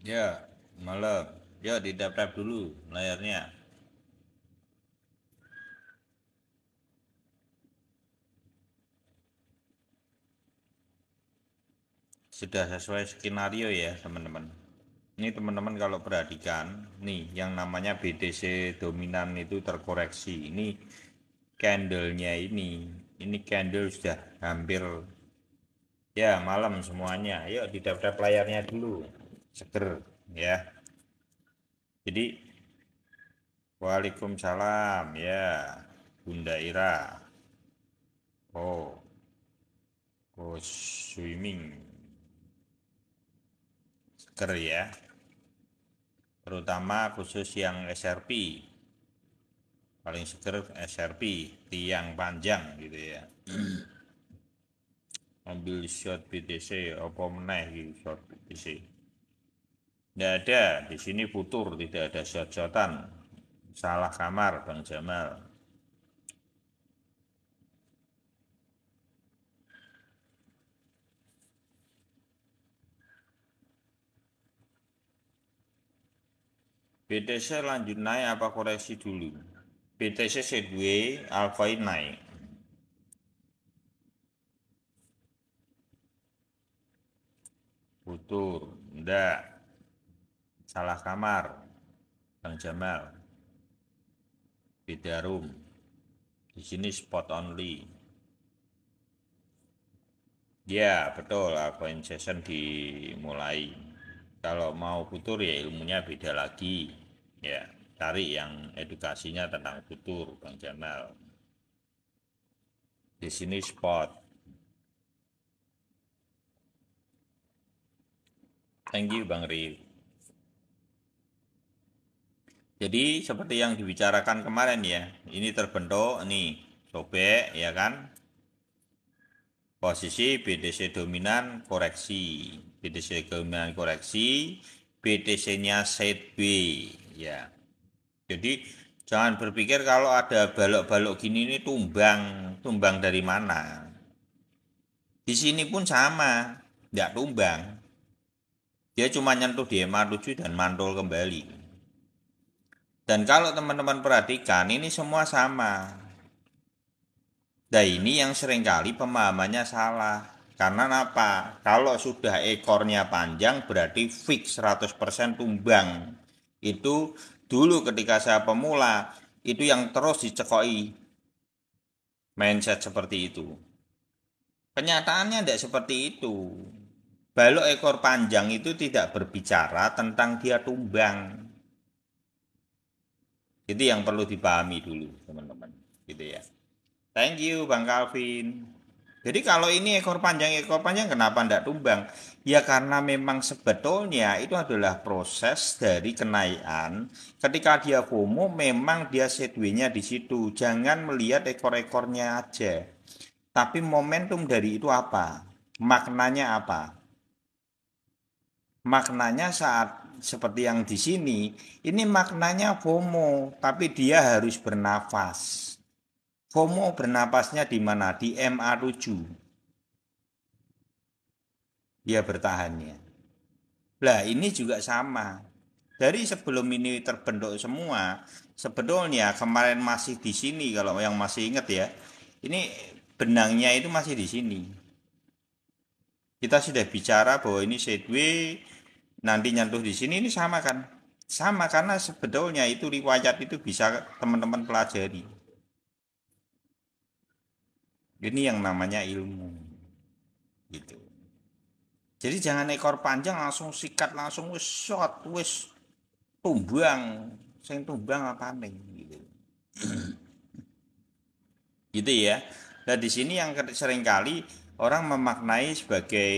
Ya, malam. Ya, di tap dulu layarnya. Sudah sesuai skenario ya, teman-teman. Ini teman-teman kalau perhatikan, nih yang namanya BTC dominan itu terkoreksi. Ini candlenya ini candle sudah hampir ya malam semuanya. Yuk di tap layarnya dulu, seger ya. Jadi, Waalaikumsalam ya, Bunda Ira. Oh, oh swimming. Seger ya, terutama khusus yang SRP, paling seger SRP, tiang panjang gitu ya. Ambil shot BTC apa meneh gitu, shot BTC nggak ada di sini, futur tidak ada shot-shotan. Salah kamar Bang Jamal. BTC lanjut naik apa koreksi dulu? BTC sideways, Alcoin naik. Futur enggak, salah kamar Bang Jamal. Beda room. Di sini spot only. Ya, betul. Alpha session dimulai. Kalau mau futur ya ilmunya beda lagi. Ya, cari yang edukasinya tentang futur, Bang Jamal. Di sini spot. Thank you, Bang Ri. Jadi seperti yang dibicarakan kemarin ya, ini terbentuk nih, sobek ya kan? Posisi BTC dominan koreksi. BTC dominan koreksi, BTC-nya sideways ya. Jadi jangan berpikir kalau ada balok-balok gini ini tumbang, tumbang dari mana. Di sini pun sama, nggak tumbang. Dia cuma nyentuh di MA7 dan mantul kembali. Dan kalau teman-teman perhatikan ini semua sama. Nah ini yang seringkali pemahamannya salah. Karena apa? Kalau sudah ekornya panjang berarti fix 100% tumbang. Itu dulu ketika saya pemula, itu yang terus dicekoi mindset seperti itu. Kenyataannya tidak seperti itu. Balok ekor panjang itu tidak berbicara tentang dia tumbang. Itu yang perlu dipahami dulu, teman-teman. Gitu ya. Thank you, Bang Calvin. Jadi kalau ini ekor panjang kenapa tidak tumbang? Ya karena memang sebetulnya itu adalah proses dari kenaikan. Ketika dia FOMO memang dia sideways-nya di situ. Jangan melihat ekor-ekornya aja. Tapi momentum dari itu apa? Maknanya apa? Maknanya saat seperti yang di sini, ini maknanya FOMO, tapi dia harus bernafas. FOMO bernafasnya di mana? Di MA7. Dia bertahannya. Lah, ini juga sama. Dari sebelum ini terbentuk semua, sebetulnya kemarin masih di sini kalau yang masih ingat ya. Ini benangnya itu masih di sini. Kita sudah bicara bahwa ini sideways, nanti nyentuh di sini, ini sama kan? Sama karena sebetulnya itu riwayat itu bisa teman-teman pelajari. Ini yang namanya ilmu gitu. Jadi jangan ekor panjang langsung sikat langsung wis shot wis tumbang. Sing tumbang apa nih gitu. Gitu ya. Nah, di sini yang seringkali orang memaknai sebagai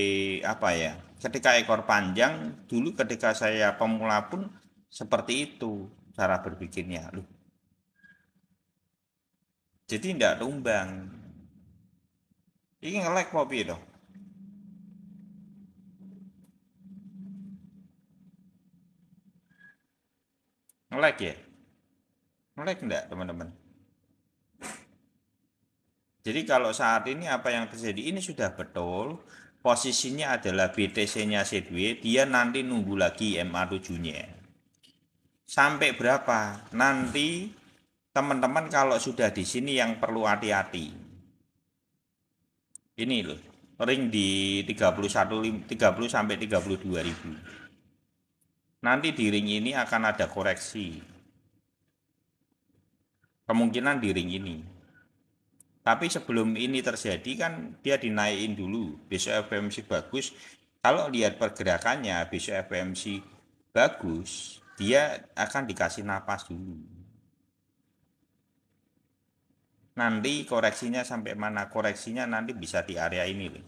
apa ya? Ketika ekor panjang, dulu ketika saya pemula pun seperti itu cara berpikirnya. Loh, jadi tidak tumbang. Ini ngelek kopi dong. Ngelek ya? Ngelek enggak, teman-teman? Jadi kalau saat ini apa yang terjadi ini sudah betul, posisinya adalah BTC-nya sideways, dia nanti nunggu lagi MA7-nya. Sampai berapa? Nanti teman-teman kalau sudah di sini yang perlu hati-hati. Ini loh, ring di 30 sampai 32 ribu. Nanti di ring ini akan ada koreksi. Kemungkinan di ring ini. Tapi sebelum ini terjadi kan dia dinaikin dulu. Besok FOMC bagus. Kalau lihat pergerakannya besok FOMC bagus, dia akan dikasih napas dulu. Nanti koreksinya sampai mana? Koreksinya nanti bisa di area ini loh.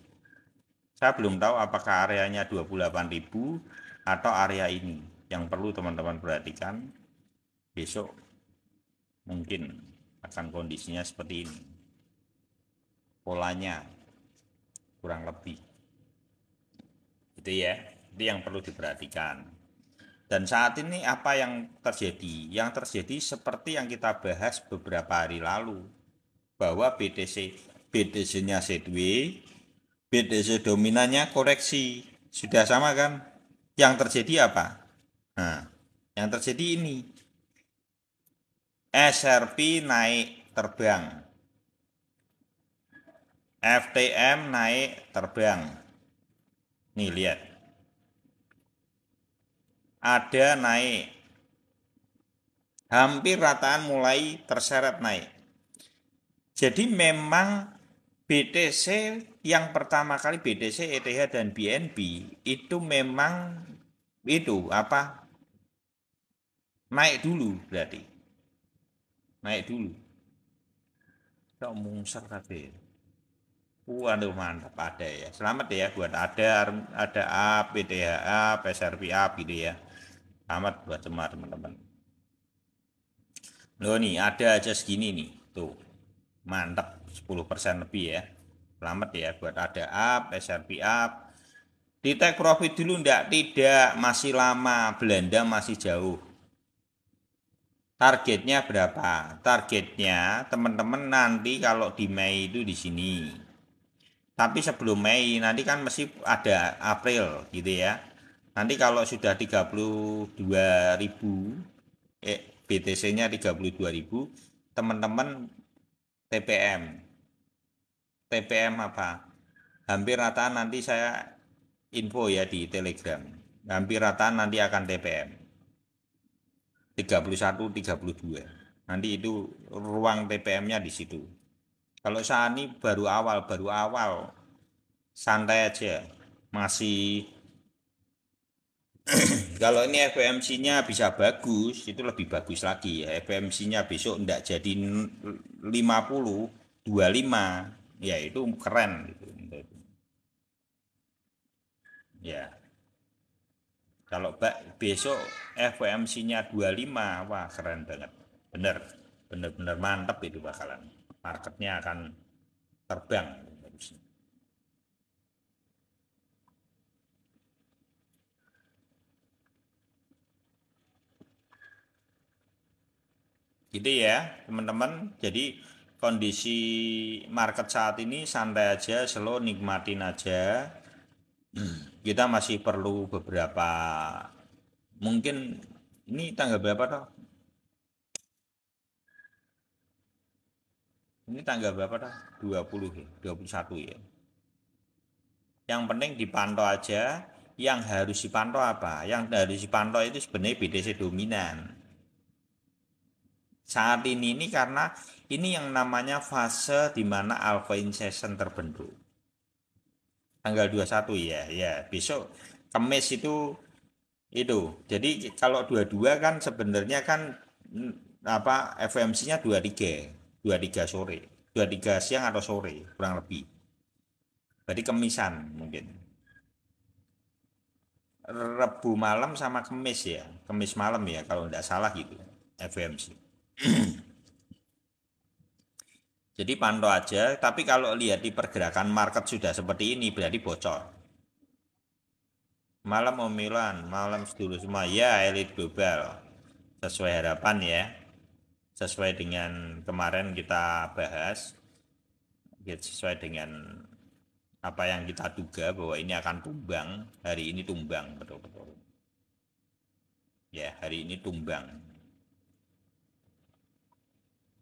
Saya belum tahu apakah areanya 28.000 atau area ini. Yang perlu teman-teman perhatikan besok mungkin akan kondisinya seperti ini. Polanya kurang lebih. Itu ya. Itu yang perlu diperhatikan. Dan saat ini apa yang terjadi? Yang terjadi seperti yang kita bahas beberapa hari lalu. Bahwa BTC-nya sideways, BTC dominannya koreksi. Sudah sama kan? Yang terjadi apa? Nah, yang terjadi ini. SRP naik terbang. FTM naik terbang. Nih lihat. Ada naik. Hampir rataan mulai terseret naik. Jadi memang BTC yang pertama kali BTC, ETH dan BNB itu memang itu apa? Naik dulu berarti. Naik dulu. Kok mungser tapi. Waduh mantap ada ya. Selamat ya buat ada A, PTHA, PSRP up gitu ya. Selamat buat semua teman-teman. Loh nih ada aja segini nih. Tuh. Mantap 10% lebih ya. Selamat ya buat ada up, SRP up. Di take profit dulu enggak? Tidak, masih lama. Belanda masih jauh. Targetnya berapa? Targetnya teman-teman nanti kalau di Mei itu di sini. Tapi sebelum Mei nanti kan mesti ada April gitu ya. Nanti kalau sudah 32.000 BTC-nya 32.000, teman-teman TPM. TPM apa? Hampir rata nanti saya info ya di Telegram. Hampir rata nanti akan TPM. 31, 32. Nanti itu ruang TPM-nya di situ. Kalau saat ini baru awal, santai aja. Masih kalau ini FOMC-nya bisa bagus, itu lebih bagus lagi ya. FOMC-nya besok enggak jadi 50, 25. Ya itu keren gitu. Ya. Kalau besok FOMC-nya 25, wah keren banget. Bener. Bener-bener mantep itu bakalan. Marketnya akan terbang. Gitu ya teman-teman. Jadi kondisi market saat ini santai aja, slow, nikmatin aja. Kita masih perlu beberapa, mungkin ini tanggal berapa toh? Ini tanggal berapa toh? 20 ya, 21 ya. Yang penting dipantau aja. Yang harus dipantau apa? Yang harus dipantau itu sebenarnya BTC dominan. Saat ini karena ini yang namanya fase di mana alpha inception terbentuk. Tanggal 21 ya, ya besok Kamis itu. Jadi kalau 22 kan sebenarnya kan apa FOMC-nya 23 sore. 23 siang atau sore kurang lebih. Berarti Kemisan mungkin. Rebu malam sama Kemis ya. Kemis malam ya kalau tidak salah gitu. FOMC. Jadi pantau aja, tapi kalau lihat di pergerakan market sudah seperti ini berarti bocor. Malam Om Milan, malam sedulur semua ya elit global. Sesuai harapan ya. Sesuai dengan kemarin kita bahas. Sesuai dengan Apa yang kita duga bahwa ini akan tumbang, hari ini tumbang betul-betul. Ya, hari ini tumbang.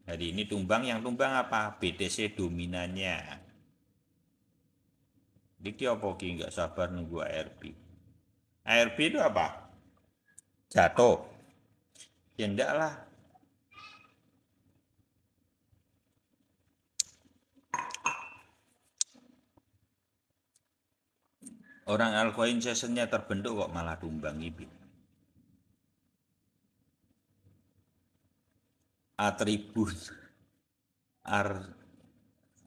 Hari ini tumbang, yang tumbang apa? BTC dominannya. Iki apa ki nggak sabar nunggu ARB. ARB itu apa? Jatuh. Ya enggak lah. Orang altcoin sessionnya terbentuk kok malah tumbang ibit. Atribut ar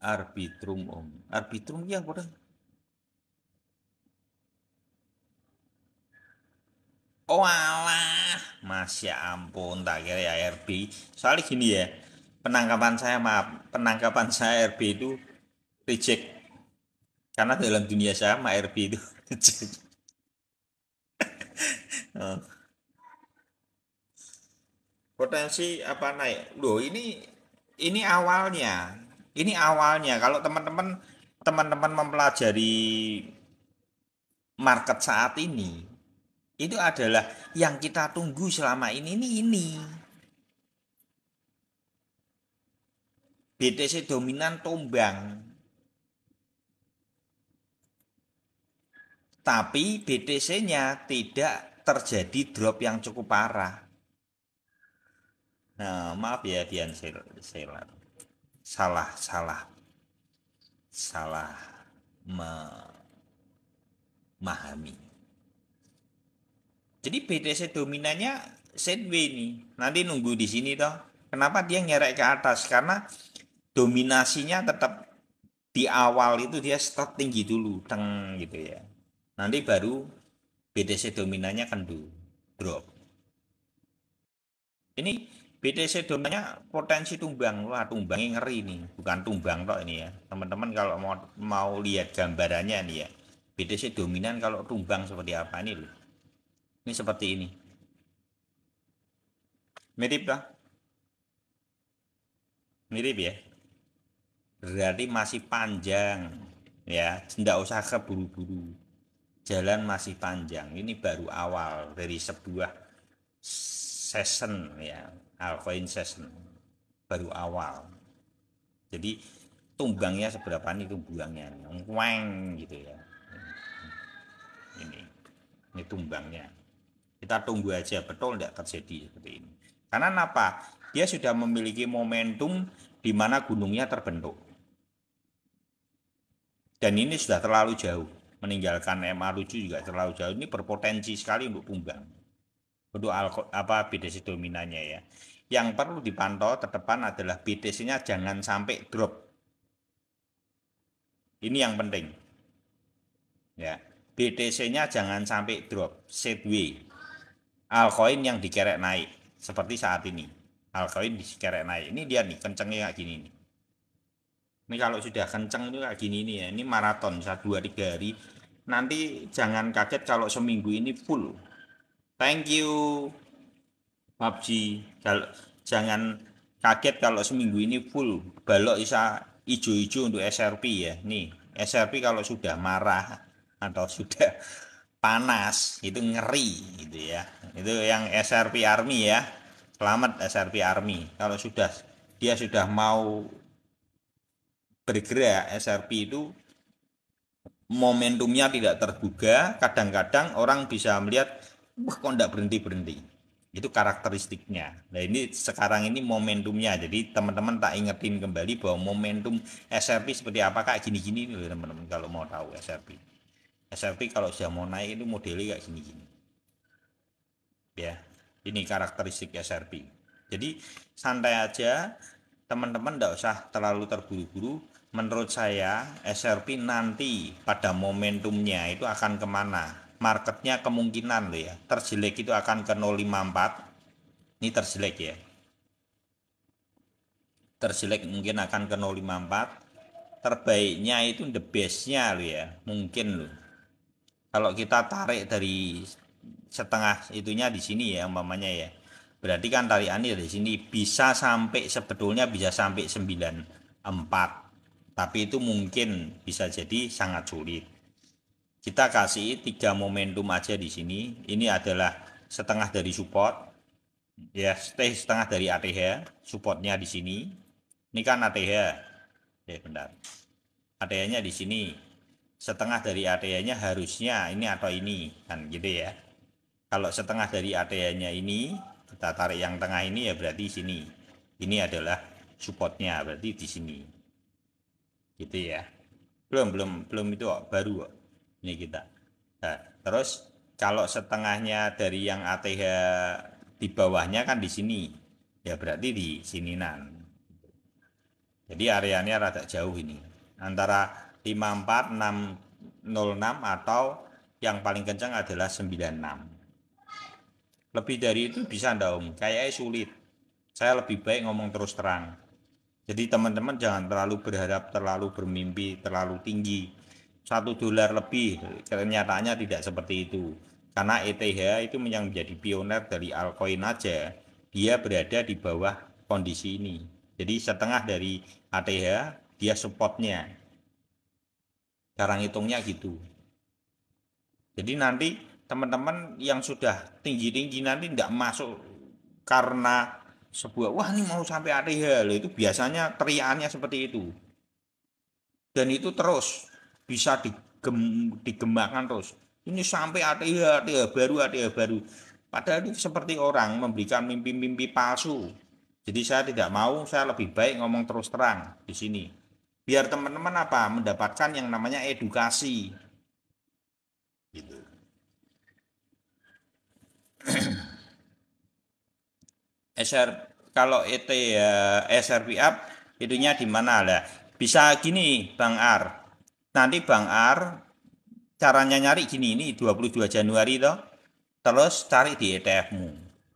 arbitrum om. Arbitrum ya apa? Oh alah, masya ampun, tak kira ya RB. Soalnya gini ya, penangkapan saya RB itu reject. Karena dalam dunia sama RB itu reject. Oh, potensi apa naik? Loh ini awalnya. Ini awalnya. Kalau teman-teman mempelajari market saat ini, itu adalah yang kita tunggu selama ini. BTC dominan tumbang. Tapi BTC-nya tidak terjadi drop yang cukup parah. Nah, maaf ya Dian Seller. Salah memahami. Jadi BTC dominannya sideways nih. Nanti nunggu di sini toh. Kenapa dia nyerek ke atas? Karena dominasinya tetap di awal itu dia start tinggi dulu, teng gitu ya. Nanti baru BTC dominannya kendu, drop. Ini BTC dominannya potensi tumbang. Wah, tumbangnya ngeri nih. Bukan tumbang kok ini ya. Teman-teman kalau mau lihat gambarannya nih ya. BTC dominan kalau tumbang seperti apa nih loh. Ini seperti ini. Mirip lah. Mirip ya. Berarti masih panjang ya. Tidak usah keburu-buru. Jalan masih panjang. Ini baru awal dari sebuah session ya. Altcoin session. Baru awal. Jadi tumbangnya seberapa nih tumbangnya. Weng gitu ya. Ini tumbangnya. Kita tunggu aja betul tidak terjadi seperti ini. Karena apa? Dia sudah memiliki momentum di mana gunungnya terbentuk. Dan ini sudah terlalu jauh. Meninggalkan MA7 juga terlalu jauh. Ini berpotensi sekali untuk tumbang. Untuk apa BTC dominannya ya. Yang perlu dipantau terdepan adalah BTC-nya jangan sampai drop. Ini yang penting. Ya. BTC-nya jangan sampai drop. Sideways. Altcoin yang dikerek naik seperti saat ini. Altcoin dikerek naik. Ini dia nih kencengnya kayak gini nih. Ini kalau sudah kenceng itu kayak gini nih ya. Ini maraton 1 2 3 hari. Nanti jangan kaget kalau seminggu ini full. Thank you PUBG. Jangan kaget kalau seminggu ini full. Balok bisa ijo-ijo untuk SRP ya. Nih, SRP kalau sudah marah atau sudah panas itu ngeri gitu ya. Itu yang SRP Army ya. Selamat SRP Army. Kalau dia sudah mau bergerak, SRP itu momentumnya tidak terduga. Kadang-kadang orang bisa melihat, wah kok enggak berhenti-berhenti. Itu karakteristiknya. Nah ini sekarang ini momentumnya. Jadi teman-teman tak ingetin kembali bahwa momentum SRP seperti apa kayak gini-gini nih teman-teman kalau mau tahu SRP. SRP kalau sudah mau naik itu modelnya kayak gini-gini. Ya, ini karakteristik SRP. Jadi santai aja, teman-teman tidak usah terlalu terburu-buru. Menurut saya SRP nanti pada momentumnya itu akan kemana? Marketnya kemungkinan loh ya, terjelek itu akan ke 054. Ini terjelek ya. Terjelek mungkin akan ke 054. Terbaiknya itu the bestnya loh ya, mungkin loh. Kalau kita tarik dari setengah itunya di sini ya umpamanya ya. Berarti kan tarikannya dari sini bisa sampai sebetulnya bisa sampai 94. Tapi itu mungkin bisa jadi sangat sulit. Kita kasih 3 momentum aja di sini. Ini adalah setengah dari support, ya setengah dari ATH, supportnya di sini. Ini kan ATH, ya bentar. ATH-nya di sini. Setengah dari ATH-nya harusnya ini atau ini, kan gitu ya. Kalau setengah dari ATH-nya ini, kita tarik yang tengah ini ya berarti sini. Ini adalah supportnya, berarti di sini. Gitu ya. Belum itu kok, baru kok. Ini kita. Nah, terus kalau setengahnya dari yang ATH di bawahnya kan di sini. Ya berarti di sininan. Jadi areanya rada jauh ini. Antara 54, 606 atau yang paling kencang adalah 96. Lebih dari itu bisa enggak Om? Kayaknya sulit. Saya lebih baik ngomong terus terang. Jadi teman-teman jangan terlalu berharap, terlalu bermimpi, terlalu tinggi. $1 lebih, kenyataannya tidak seperti itu. Karena ETH itu yang menjadi pioner dari altcoin aja, dia berada di bawah kondisi ini. Jadi setengah dari ATH, dia supportnya. Cara ngitungnya gitu. Jadi nanti teman-teman yang sudah tinggi-tinggi nanti tidak masuk karena sebuah wah ini mau sampai ATH loh, itu biasanya teriakannya seperti itu. Dan itu terus bisa digembangkan terus. Ini sampai ATH, ATH baru, ATH baru. Padahal itu seperti orang memberikan mimpi-mimpi palsu. Jadi saya tidak mau, saya lebih baik ngomong terus terang di sini. Biar teman-teman apa? Mendapatkan yang namanya edukasi. Gitu. SR kalau ET ya SRP up itunya di mana lah? Bisa gini Bang Ar. Nanti Bang Ar caranya nyari gini ini 22 Januari toh. Terus cari di ETF-mu.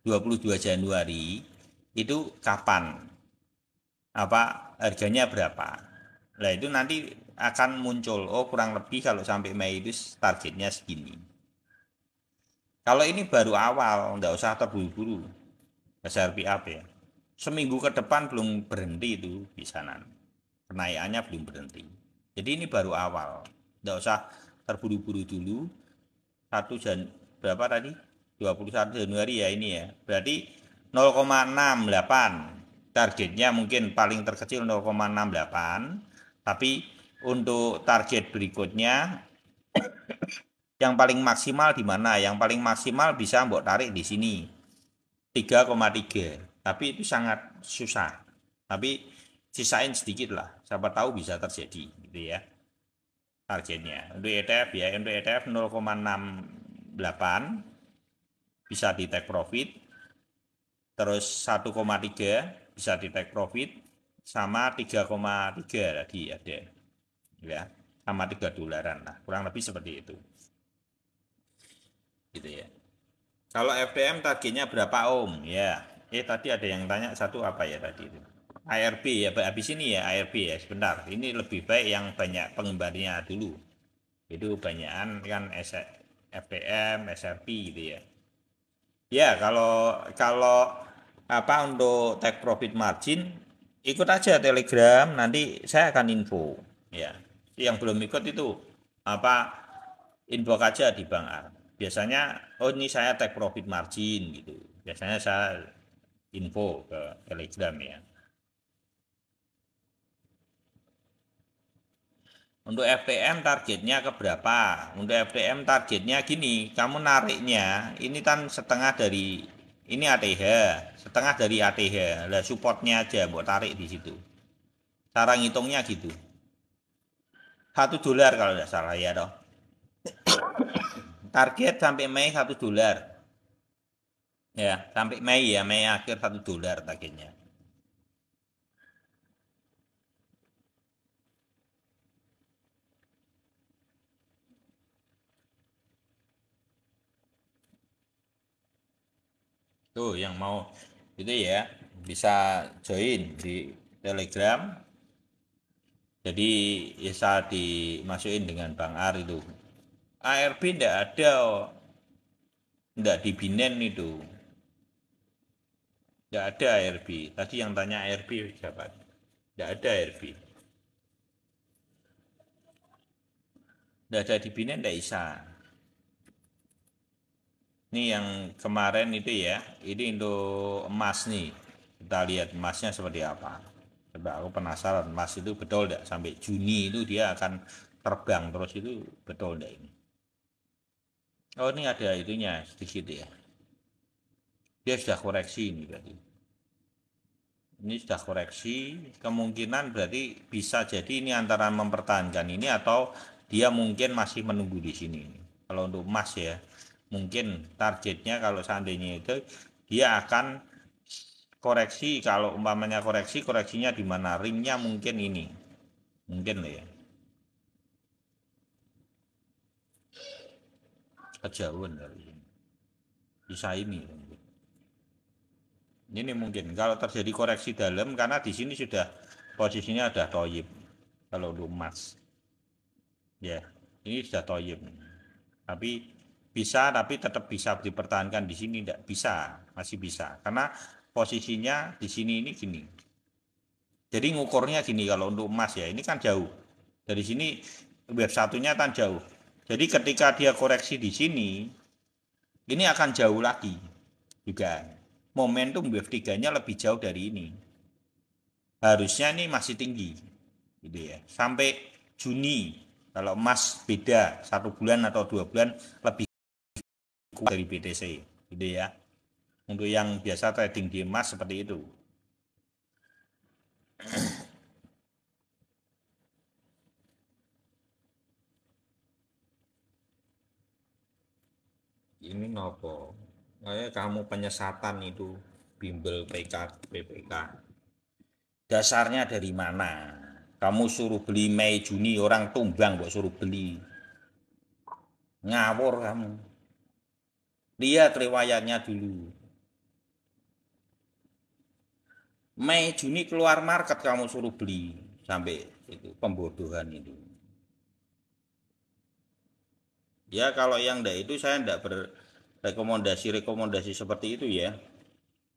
22 Januari itu kapan? Apa harganya berapa? Nah, itu nanti akan muncul oh kurang lebih kalau sampai Mei itu targetnya segini. Kalau ini baru awal, nggak usah terburu-buru. SRP up ya. Seminggu ke depan belum berhenti itu di sana. Kenaikannya belum berhenti. Jadi ini baru awal. Nggak usah terburu-buru dulu. 1 berapa tadi? 21 Januari ya ini ya. Berarti 0,68. Targetnya mungkin paling terkecil 0,68. Tapi untuk target berikutnya yang paling maksimal di mana? Yang paling maksimal bisa mbok tarik di sini. 3,3. Tapi itu sangat susah. Tapi sisain sedikit lah. Siapa tahu bisa terjadi gitu ya. Targetnya. Untuk ETF ya, untuk ETF 0,68 bisa di take profit. Terus 1,3 bisa di take profit sama 3,3 tadi ada. Ya, sama $3 lah. Kurang lebih seperti itu. Gitu ya. Kalau FTM targetnya berapa Om? Ya, tadi ada yang tanya satu apa ya tadi itu? ARB ya, habis ini ya ARB ya sebentar. Ini lebih baik yang banyak penggembarnya dulu. Itu banyakan kan FTM, SRP gitu ya. Ya, kalau kalau apa untuk take profit margin ikut aja Telegram, nanti saya akan info ya. Yang belum ikut itu apa info aja di Bang Ar. Biasanya oh ini saya take profit margin gitu. Biasanya saya info ke Telegram ya. Untuk FTM targetnya ke berapa? Untuk FTM targetnya gini, kamu nariknya ini kan setengah dari ini ATH, setengah dari ATH. Lah supportnya aja buat tarik di situ. Cara ngitungnya gitu. $1 kalau tidak salah ya toh. Target sampai Mei $1. Ya, sampai Mei ya, Mei akhir $1 targetnya. Tuh yang mau itu ya bisa join di Telegram. Jadi bisa dimasukin dengan Bang Ar itu. ARB tidak ada, tidak di Binen itu. Tidak ada ARB. Tadi yang tanya ARB siapa? Tidak ada ARB. Nggak ada di Binance nggak bisa. Ini yang kemarin itu ya, ini untuk emas nih. Kita lihat emasnya seperti apa. Coba aku penasaran, emas itu betul nggak sampai Juni itu dia akan terbang terus, itu betul nggak ini? Oh, ini ada itunya sedikit ya. Dia sudah koreksi ini berarti. Ini sudah koreksi, kemungkinan berarti bisa jadi ini antara mempertahankan ini atau dia mungkin masih menunggu di sini. Kalau untuk emas ya, mungkin targetnya kalau seandainya itu dia akan koreksi, kalau umpamanya koreksi, koreksinya di mana? Ringnya mungkin ini. Mungkin lah ya. Kejauhan kali ini. Bisa ini. Ini mungkin kalau terjadi koreksi dalam karena di sini sudah posisinya ada toyib. Kalau untuk emas. Ya, ini sudah toyib. Tapi bisa, tapi tetap bisa dipertahankan di sini tidak bisa, masih bisa. Karena posisinya di sini ini gini. Jadi ngukurnya gini kalau untuk emas ya, ini kan jauh. Dari sini web satunya kan jauh. Jadi ketika dia koreksi di sini, ini akan jauh lagi juga. Momentum wave 3-nya lebih jauh dari ini. Harusnya ini masih tinggi. Gitu ya. Sampai Juni. Kalau emas beda 1 bulan atau 2 bulan lebih kuat dari BTC. Gitu ya. Untuk yang biasa trading di emas seperti itu. Ini nopo. Kayak kamu penyesatan itu bimbel PK PPK. Dasarnya dari mana? Kamu suruh beli Mei Juni orang tumbang kok suruh beli. Ngawur kamu. Lihat riwayatnya dulu. Mei Juni keluar market kamu suruh beli sampai itu pembodohan itu. Ya kalau yang enggak itu saya enggak berrekomendasi seperti itu ya.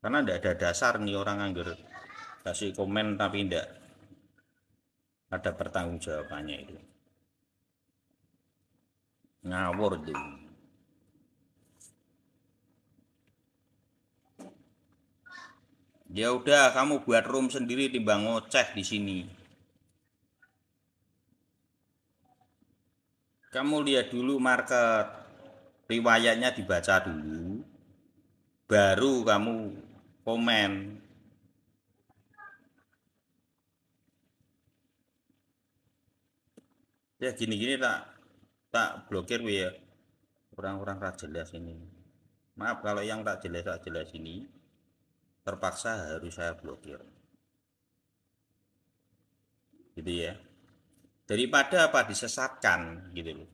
Karena enggak ada dasar nih orang anggur kasih komen tapi enggak ada pertanggungjawabannya itu. Ngawur tuh. Ya udah kamu buat room sendiri timbang ngoceh di sini. Kamu lihat dulu market, riwayatnya dibaca dulu, baru kamu komen. Ya gini-gini tak tak blokir ya. Orang-orang tak jelas ini. Maaf kalau yang tak jelas ini terpaksa harus saya blokir. Gitu ya. Daripada apa disesatkan gitu loh.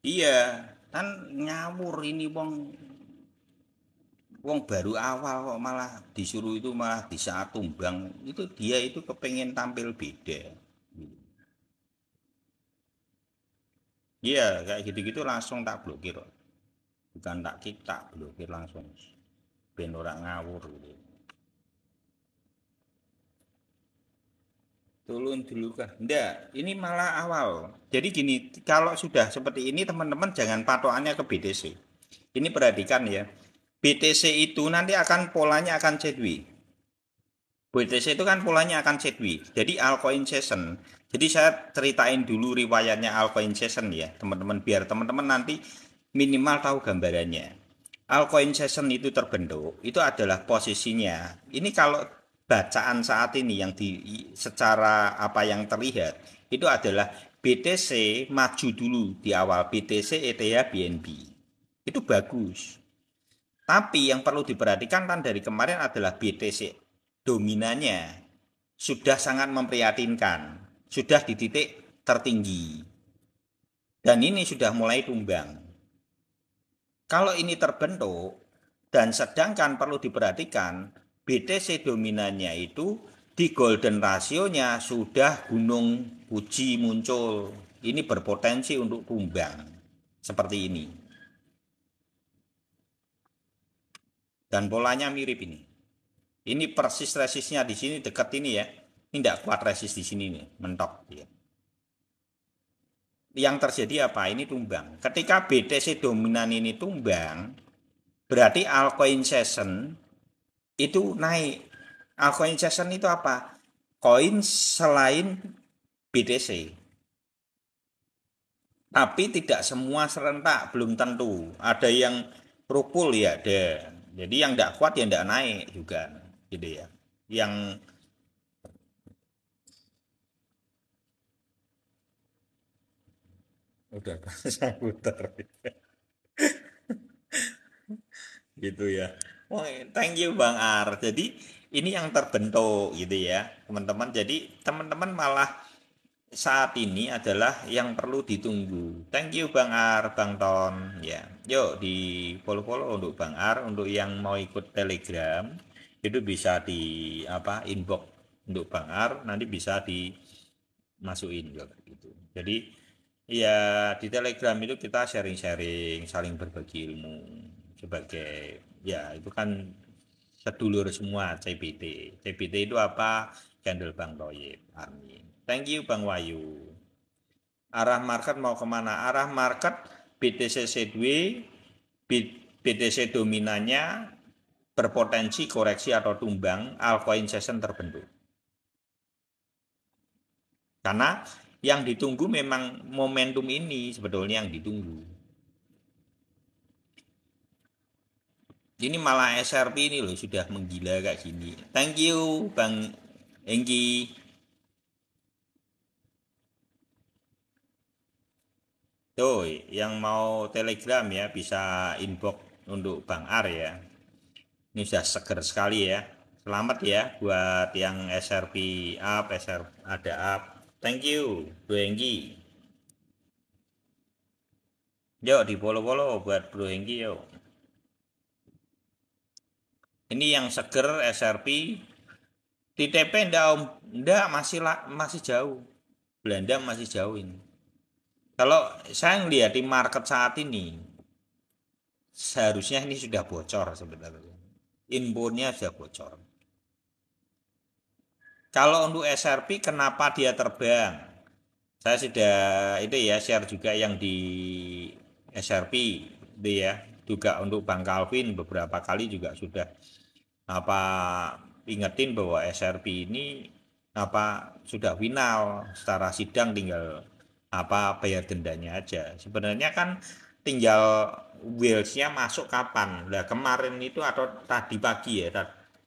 Iya, kan ngawur ini wong wong baru awal kok malah disuruh itu malah di saat tumbang itu dia itu kepengen tampil beda. Iya, kayak gitu-gitu langsung tak blokir. Bukan tak kick, tak blokir langsung. Ben ora ngawur gitu. Turun dulu kah? Enggak, ini malah awal. Jadi gini, kalau sudah seperti ini teman-teman jangan patokannya ke BTC. Ini perhatikan ya. BTC itu nanti akan polanya akan sideways. BTC itu kan polanya akan sideways. Jadi altcoin session. Jadi saya ceritain dulu riwayatnya altcoin session ya, teman-teman biar teman-teman nanti minimal tahu gambarannya. Altcoin session itu terbentuk, itu adalah posisinya. Ini kalau bacaan saat ini yang secara apa yang terlihat itu adalah BTC maju dulu di awal BTC ETH BNB. Itu bagus. Tapi yang perlu diperhatikan kan dari kemarin adalah BTC dominannya sudah sangat memprihatinkan, sudah di titik tertinggi. Dan ini sudah mulai tumbang. Kalau ini terbentuk dan sedangkan perlu diperhatikan BTC dominannya itu di golden rasionya sudah gunung Fuji muncul. Ini berpotensi untuk tumbang seperti ini. Dan polanya mirip ini. Ini persis resistnya di sini dekat ini ya. Ini tidak kuat resist di sini nih, mentok ya. Yang terjadi apa? Ini tumbang. Ketika BTC dominan ini tumbang, berarti altcoin session itu naik. Altcoin session itu apa? Koin selain BTC. Tapi tidak semua serentak, belum tentu. Ada yang rupul ya ada. Jadi yang tidak kuat ya tidak naik juga, gitu ya. Yang udah saya putar gitu ya. Oh, thank you Bang Ar. Jadi ini yang terbentuk gitu ya, teman-teman. Jadi teman-teman malah saat ini adalah yang perlu ditunggu. Thank you Bang Ar, Bang Ton. Ya, yuk di follow-follow untuk Bang Ar. Untuk yang mau ikut Telegram itu bisa di apa inbox untuk Bang Ar. Nanti bisa dimasukin gitu. Jadi ya di Telegram itu kita sharing-sharing, saling berbagi ilmu sebagai ya itu kan sedulur semua CPT. CPT itu apa? Candle Bang Toyib. Amin. Thank you Bang Wayu. Arah market mau kemana? Arah market BTC C2, BTC dominannya berpotensi koreksi atau tumbang, altcoin session terbentuk. Karena yang ditunggu memang momentum ini sebetulnya yang ditunggu. Ini malah SRP ini loh sudah menggila kayak gini. Thank you Bang Enggi. Tuh, yang mau Telegram ya bisa inbox untuk Bang Ar ya. Ini sudah seger sekali ya. Selamat ya buat yang SRP up, SRP ada up. Thank you, Bro Enggi. Yuk di follow-follow buat Bro Enggi yuk. Ini yang seger SRP. Di TP enggak Om, enggak masih jauh. Belanda masih jauh ini. Kalau saya ngelihat di market saat ini, seharusnya ini sudah bocor sebenarnya. Infonya sudah bocor. Kalau untuk SRP kenapa dia terbang? Saya sudah itu ya share juga yang di SRP itu ya. Juga untuk Bang Calvin beberapa kali juga sudah apa ingetin bahwa SRP ini apa sudah final secara sidang tinggal apa bayar dendanya aja. Sebenarnya kan tinggal wheelsnya masuk kapan. Nah kemarin itu atau tadi pagi ya,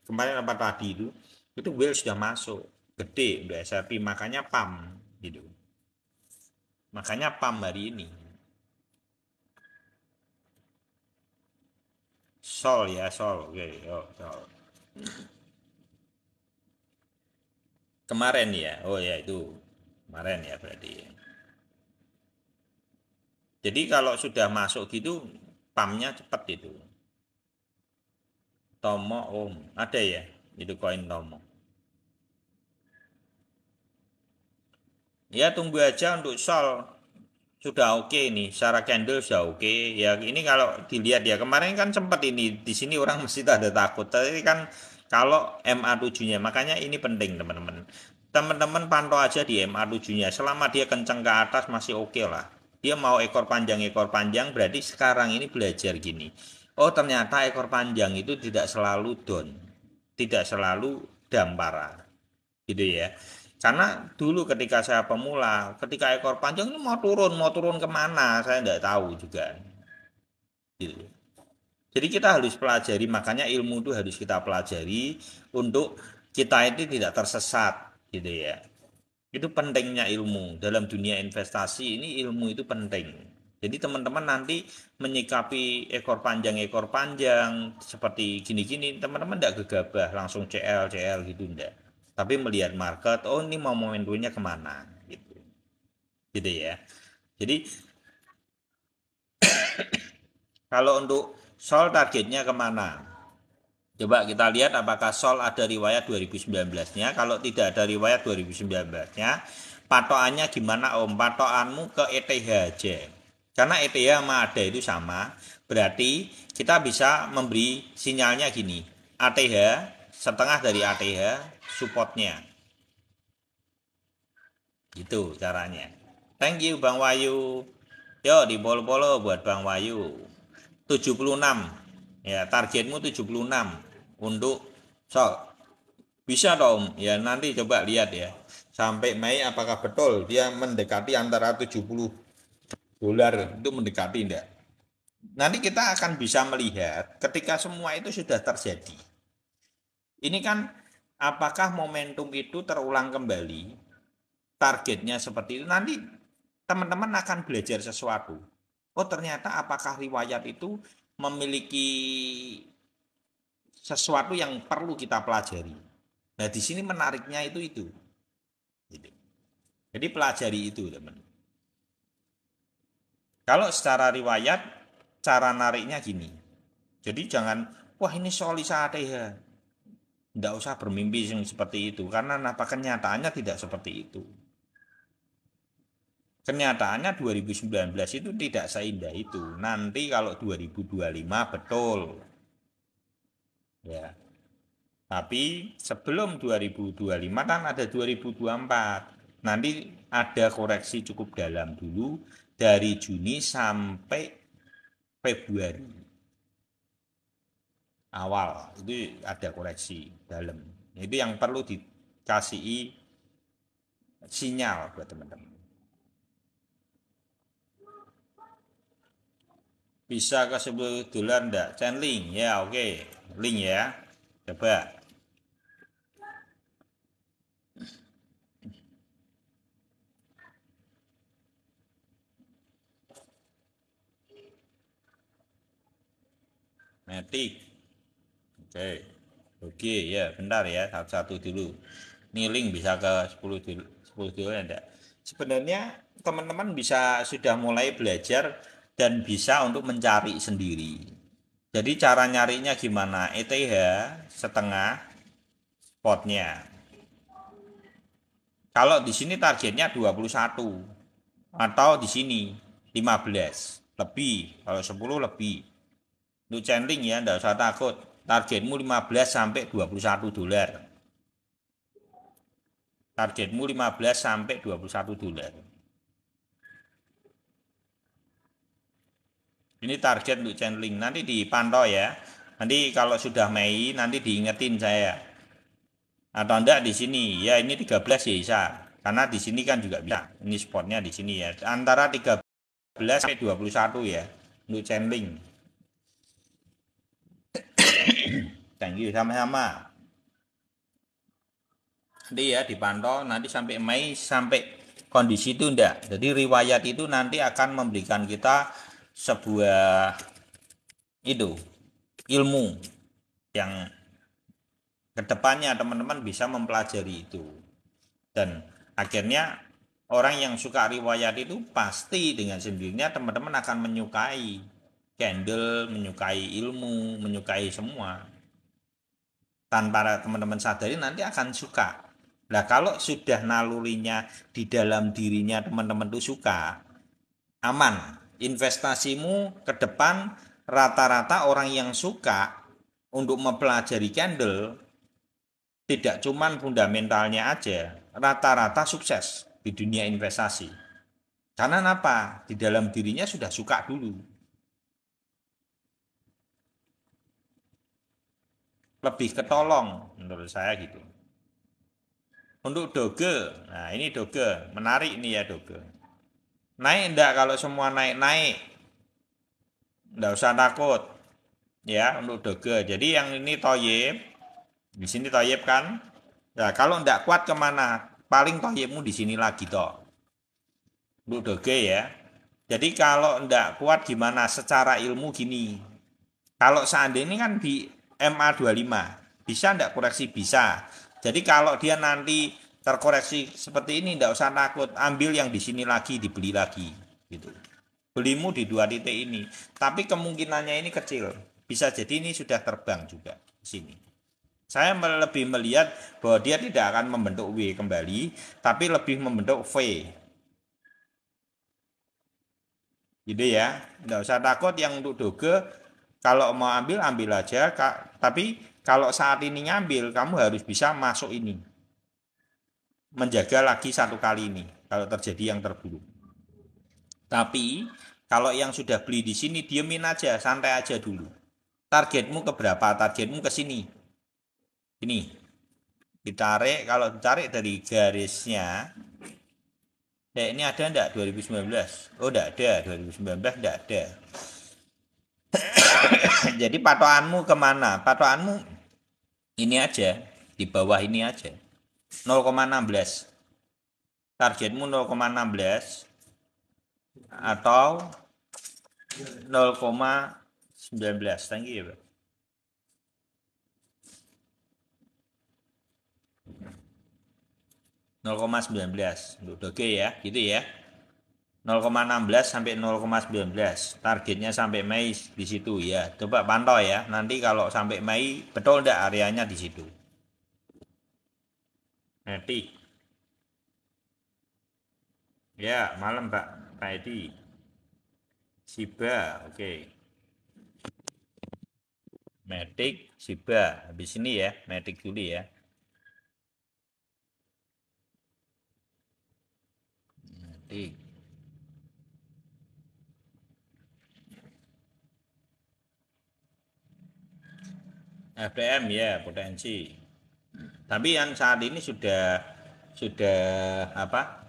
kemarin apa tadi itu wheels sudah masuk gede untuk SRP makanya pam gitu. Makanya pam hari ini. Sol ya sol, oke, oh, sol. Kemarin ya, oh ya itu kemarin ya berarti. Jadi kalau sudah masuk gitu, pamnya cepat itu. Tomo Om, ada ya itu koin Tomo. Ya tunggu aja untuk Sol. Sudah oke ini, secara candle sudah oke. Ya ini kalau dilihat ya kemarin kan sempat ini di sini orang mesti ada takut. Tapi kan kalau MA7-nya, makanya ini penting teman-teman. Teman-teman pantau aja di MA7-nya. Selama dia kenceng ke atas masih oke lah. Dia mau ekor panjang berarti sekarang ini belajar gini. Oh ternyata ekor panjang itu tidak selalu down, tidak selalu dampara, gitu ya. Karena dulu ketika saya pemula, ketika ekor panjang ini mau turun kemana, saya tidak tahu juga. Gitu. Jadi kita harus pelajari, makanya ilmu itu harus kita pelajari untuk kita itu tidak tersesat, gitu ya. Itu pentingnya ilmu dalam dunia investasi ini ilmu itu penting. Jadi teman-teman nanti menyikapi ekor panjang seperti gini-gini, teman-teman tidak gegabah langsung CL gitu enggak. Tapi melihat market, oh ini mau momentumnya kemana gitu. Gitu ya. Jadi kalau untuk Sol targetnya kemana? Coba kita lihat apakah Sol ada riwayat 2019-nya. Kalau tidak ada riwayat 2019-nya, patokannya gimana Om? Patokanmu ke ETH aja. Karena ETH sama ADA itu sama, berarti kita bisa memberi sinyalnya gini. ATH setengah dari ATH supportnya. Gitu caranya. Thank you Bang Wayu. Yuk di follow buat Bang Wayu. 76. Ya, targetmu 76 untuk bisa dong. Ya, nanti coba lihat ya. Sampai Mei apakah betul dia mendekati antara 70 dolar itu mendekati enggak? Nanti kita akan bisa melihat ketika semua itu sudah terjadi. Ini kan apakah momentum itu terulang kembali? Targetnya seperti itu. Nanti teman-teman akan belajar sesuatu. Oh, ternyata apakah riwayat itu memiliki sesuatu yang perlu kita pelajari. Nah, di sini menariknya itu. Gitu. Jadi pelajari itu, teman. Kalau secara riwayat, cara nariknya gini. Jadi jangan, wah ini solisa ya. Tidak usah bermimpi yang seperti itu. Karena apa kenyataannya tidak seperti itu. Kenyataannya 2019 itu tidak seindah itu. Nanti kalau 2025 betul. Ya. Tapi sebelum 2025 kan ada 2024. Nanti ada koreksi cukup dalam dulu dari Juni sampai Februari awal. Itu ada koreksi dalam. Itu yang perlu dikasih sinyal buat teman-teman. Bisa ke 10 dolar enggak? Chainlink ya, oke. Link ya. Coba. Matic. Oke. Oke ya, bentar ya, satu-satu dulu. Ini link bisa ke 10 dolar enggak? Sebenarnya teman-teman bisa sudah mulai belajar dan bisa untuk mencari sendiri. Jadi cara nyarinya gimana? ETH setengah spotnya. Kalau di sini targetnya 21 atau di sini 15 lebih, kalau 10 lebih. Untuk Chainlink ya, enggak usah takut. Targetmu 15 sampai 21 dolar. Targetmu 15 sampai 21 dolar. Ini target untuk Chainlink. Nanti dipantau ya. Nanti kalau sudah Mei nanti diingetin saya. Atau enggak di sini. Ya ini 13 ya bisa. Karena di sini kan juga bisa. Ini spotnya di sini ya. Antara 13 sampai 21 ya. Untuk Chainlink. Thank you sama-sama. Nanti ya dipantau nanti sampai Mei sampai kondisi itu enggak. Jadi riwayat itu nanti akan memberikan kita sebuah itu ilmu yang kedepannya teman-teman bisa mempelajari itu dan akhirnya orang yang suka riwayat itu pasti dengan sendirinya teman-teman akan menyukai candle, menyukai ilmu, menyukai semua tanpa teman-teman sadari nanti akan suka. Nah kalau sudah nalurinya di dalam dirinya teman-teman tuh suka, aman. Investasimu ke depan rata-rata orang yang suka untuk mempelajari candle tidak cuman fundamentalnya aja, rata-rata sukses di dunia investasi. Karena apa? Di dalam dirinya sudah suka dulu. Lebih ketolong menurut saya gitu. Untuk Doge, nah ini Doge, menarik nih ya Doge. Naik enggak kalau semua naik-naik? Enggak usah takut. Ya, untuk Doge. Jadi yang ini Toyib, di sini Toyib kan? Nah, kalau enggak kuat kemana? Paling Toyibmu di sini lagi toh. Untuk Doge ya. Jadi kalau enggak kuat gimana? Secara ilmu gini. Kalau seandainya ini kan di MA25, bisa enggak koreksi? Bisa. Jadi kalau dia nanti terkoreksi seperti ini enggak usah takut. Ambil yang di sini lagi, dibeli lagi. Gitu. Belimu di 2 titik ini. Tapi kemungkinannya ini kecil. Bisa jadi ini sudah terbang juga di sini. Saya lebih melihat bahwa dia tidak akan membentuk W kembali, tapi lebih membentuk V. Gitu ya. Nggak usah takut yang untuk Doge Kalau mau ambil ambil aja, tapi kalau saat ini ngambil kamu harus bisa masuk ini. Menjaga lagi satu kali ini kalau terjadi yang terburuk. Tapi kalau yang sudah beli di sini diemin aja, santai aja dulu. Targetmu ke berapa? Targetmu ke sini. Ini. Ditarik, kalau ditarik dari garisnya, ini ada enggak 2019? Oh, enggak ada. 2019 enggak ada. Jadi patokanmu kemana? Patokanmu ini aja, di bawah ini aja. 0,16. Targetmu 0,16 atau 0,19. Thank you ya, Pak. 0,19 untuk doge ya, gitu ya. 0,16 sampai 0,19. Targetnya sampai Mei di situ ya. Coba pantau ya. Nanti kalau sampai Mei betul enggak areanya di situ. Nanti. Ya, malam Pak Edi. Shiba, oke. Matic, Shiba. Habis ini ya, Matic dulu ya. Matic. FDM ya, potensi. Tapi yang saat ini sudah apa?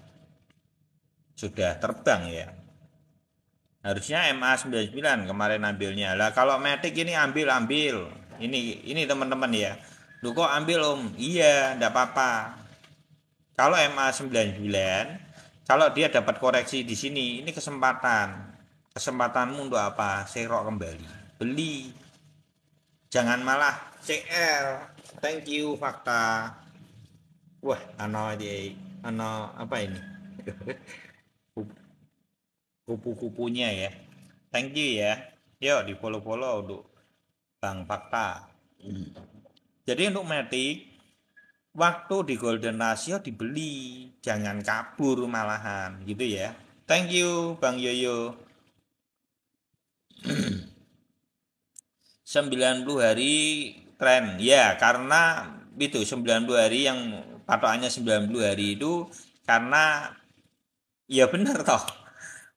Sudah terbang ya. Harusnya MA 99 kemarin ambilnya. Lah kalau Matic ini ambil. Ini teman-teman ya. Lu kok ambil Om? Iya, enggak apa-apa. Kalau MA 99, kalau dia dapat koreksi di sini, ini kesempatan. Kesempatanmu untuk apa? Serok kembali. Beli. Jangan malah CL. Thank you fakta. Wah, apa ini? Kupu-kupunya ya. Thank you ya. Yuk di follow-follow untuk Bang Fakta. Jadi untuk Matic, waktu di Golden Ratio dibeli, jangan kabur malahan gitu ya. Thank you Bang Yoyo. 90 hari tren. Ya, karena itu 90 hari yang patokannya 90 hari itu karena ya benar toh.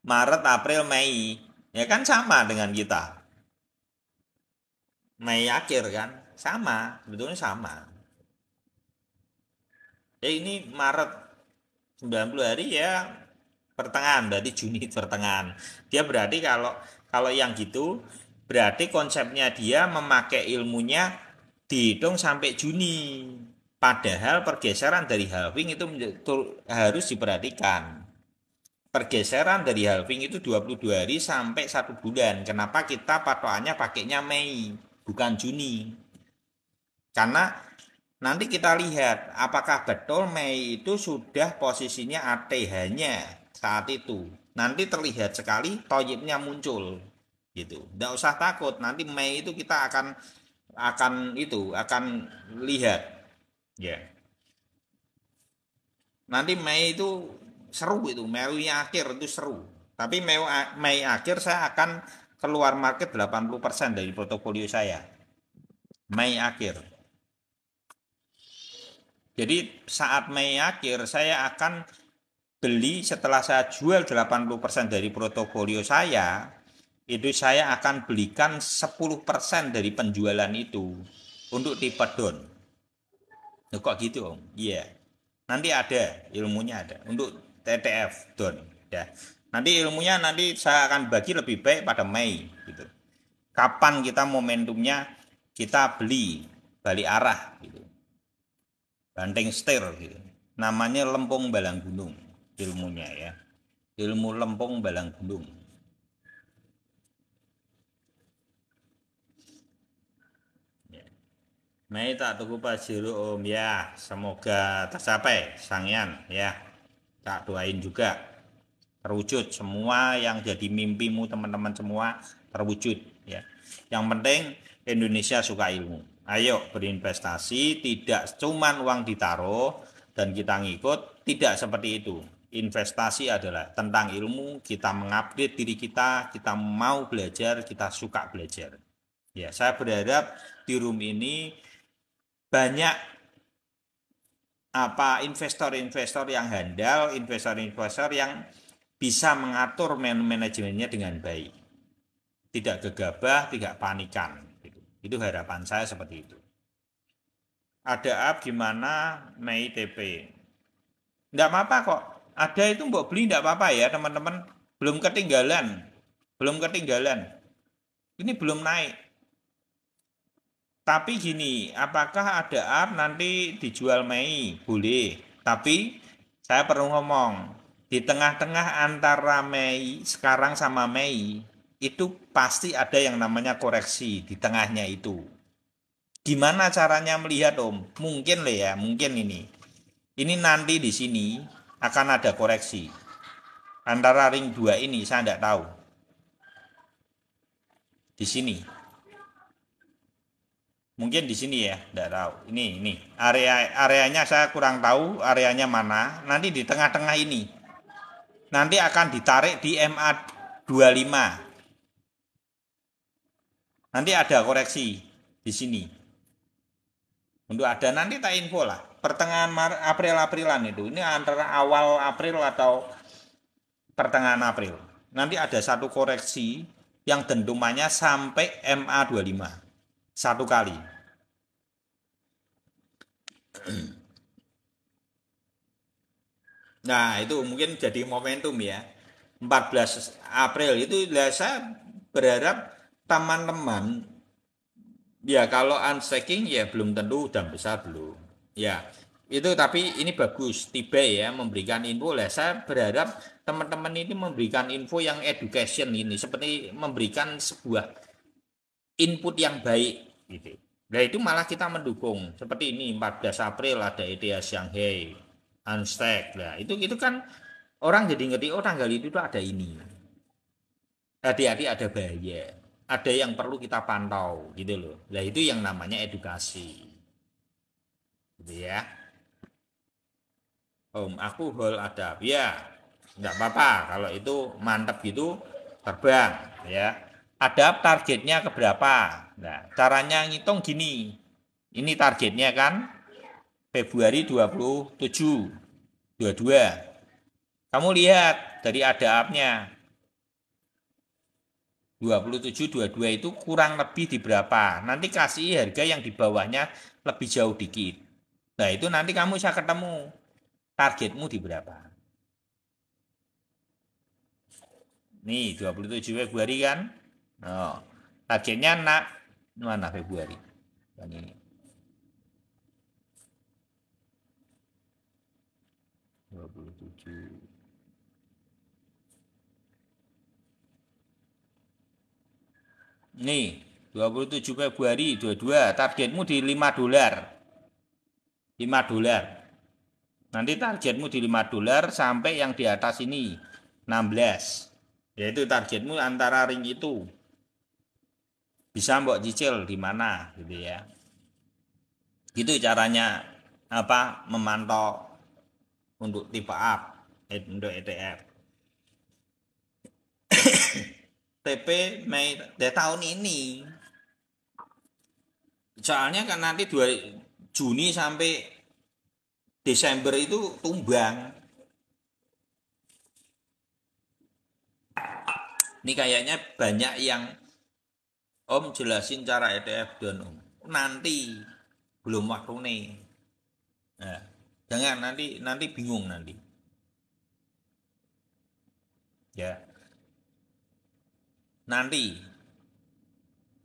Maret, April, Mei. Ya kan sama dengan kita. Mei akhir kan? Sama, sebetulnya sama. Ya ini Maret 90 hari ya pertengahan, berarti Juni pertengahan. Dia berarti kalau yang gitu berarti konsepnya dia memakai ilmunya dihitung sampai Juni. Padahal pergeseran dari halving itu harus diperhatikan. Pergeseran dari halving itu 22 hari sampai 1 bulan. Kenapa kita patokannya pakainya Mei, bukan Juni? Karena nanti kita lihat apakah betul Mei itu sudah posisinya ATH-nya saat itu. Nanti terlihat sekali toyibnya muncul gitu. Tidak usah takut, nanti Mei itu kita akan lihat ya. Nanti Mei itu seru itu, Mei akhir itu seru. Tapi Mei akhir saya akan keluar market 80% dari portofolio saya. Mei akhir. Jadi saat Mei akhir saya akan beli setelah saya jual 80% dari portofolio saya, itu saya akan belikan 10% dari penjualan itu untuk tipe down. Loh, kok gitu Om? Iya. Nanti ada ilmunya ada untuk TTF down ya. Nanti ilmunya nanti saya akan bagi lebih baik pada Mei gitu. Kapan kita momentumnya kita beli balik arah gitu. Banting setir gitu. Namanya lempung balang gunung ilmunya ya. Ilmu lempung balang gunung. Ya. Mei tak tuku Pajero Om ya, semoga tercapai Sangyan ya. Tak doain juga terwujud semua yang jadi mimpimu teman-teman semua terwujud ya. Yang penting Indonesia suka ilmu. Ayo berinvestasi, tidak cuman uang ditaruh dan kita ngikut, tidak seperti itu. Investasi adalah tentang ilmu, kita mengupdate diri kita mau belajar, kita suka belajar. Ya, saya berharap di room ini banyak investor-investor yang handal, investor-investor yang bisa mengatur manajemennya dengan baik. Tidak gegabah, tidak panikan. Itu harapan saya seperti itu. Ada app gimana Mei TP. Enggak apa-apa kok. Ada itu mbok beli enggak apa-apa ya teman-teman. Belum ketinggalan. Belum ketinggalan. Ini belum naik. Tapi gini, apakah ada app nanti dijual Mei? Boleh. Tapi saya perlu ngomong, di tengah-tengah antara Mei sekarang sama Mei, itu pasti ada yang namanya koreksi di tengahnya itu. Gimana caranya melihat Om? Mungkin lah ya, mungkin ini. Ini nanti di sini akan ada koreksi. Antara ring 2 ini saya tidak tahu. Di sini. Mungkin di sini ya, tidak tahu. Ini areanya saya kurang tahu areanya mana. Nanti di tengah-tengah ini. Nanti akan ditarik di MA 25. Nanti ada koreksi di sini. Untuk ada nanti tak info lah. Pertengahan April-Aprilan itu. Ini antara awal April atau pertengahan April. Nanti ada satu koreksi yang dentumannya sampai MA 25. Satu kali. Nah, itu mungkin jadi momentum ya. 14 April itu saya berharap teman-teman ya kalau unstacking ya belum tentu udah besar belum. Ya, itu tapi ini bagus tiba ya memberikan info lah. Saya berharap teman-teman ini memberikan info yang education ini seperti memberikan sebuah input yang baik gitu. Nah itu malah kita mendukung seperti ini 14 April ada ETH Shanghai unstack. Nah itu kan orang jadi ngerti oh tanggal itu tuh ada ini. Hati-hati ada bahaya. Ada yang perlu kita pantau gitu loh. Nah itu yang namanya edukasi. Gitu ya. Om, aku hall adab. Ya, nggak apa-apa. Kalau itu mantap gitu, terbang. Ya, adab targetnya ke berapa? Nah, caranya ngitung gini. Ini targetnya kan Februari 27, 22. Kamu lihat dari adabnya 27, 22 itu kurang lebih di berapa. Nanti kasih harga yang di bawahnya lebih jauh dikit. Nah, itu nanti kamu bisa ketemu targetmu di berapa. Nih 27 Februari kan. Oh, targetnya nak mana Februari? Yang ini. 27. Nih 27 Februari 22 targetmu di 5 dolar. 5 dolar. Nanti targetmu di 5 dolar sampai yang di atas ini 16. Yaitu targetmu antara ring itu. Bisa mbok cicil di mana gitu ya. Gitu caranya apa memantau untuk tipe up untuk ETF. TP Mei tahun ini. Soalnya kan nanti 2 Juni sampai Desember itu tumbang. Ini kayaknya banyak yang Om jelasin cara ETF dan Om. Nanti belum waktu nih. Nah, jangan nanti bingung nanti. Ya. Nanti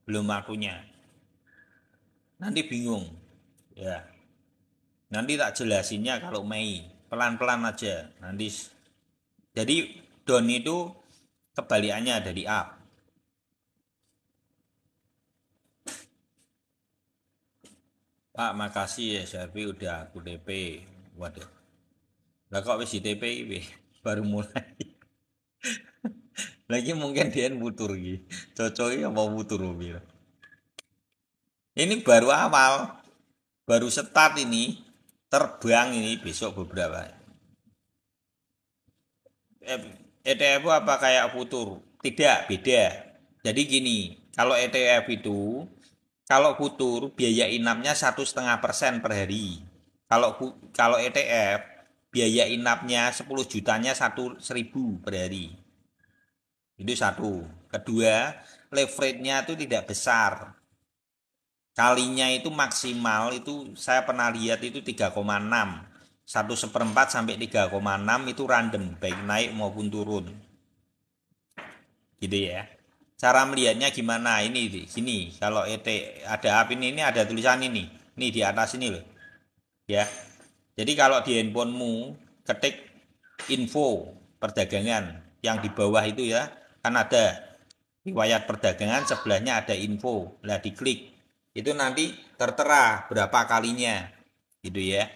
belum waktunya. Nanti bingung. Ya. Nanti tak jelasinnya kalau Mei. Pelan-pelan aja. Nanti jadi down itu kebalikannya dari up. Pak, makasih ya Syafi udah aku DP. Waduh. Lah kok wis di TP baru mulai. Lagi mungkin dia mutur gitu. Cocoknya mau mutur mobil. Ini baru awal. Baru start ini. Terbang ini besok beberapa. ETF apa kayak futur? Tidak, beda. Jadi gini, Kalau ETF itu, kalau futur biaya inapnya 1,5% per hari. Kalau ETF biaya inapnya 10 jutanya 1.000 per hari. Itu satu. Kedua, leverage-nya itu tidak besar. Kalinya itu maksimal itu saya pernah lihat itu 3,6. 1/4 sampai 3,6 itu random, baik naik maupun turun. Gitu ya. Cara melihatnya gimana? Ini sini. Kalau ada app ini ada tulisan ini. Ini di atas ini loh. Ya. Jadi kalau di handphonemu ketik info perdagangan yang di bawah itu ya, kan ada riwayat perdagangan, sebelahnya ada info. Lah diklik. Itu nanti tertera berapa kalinya. Gitu ya.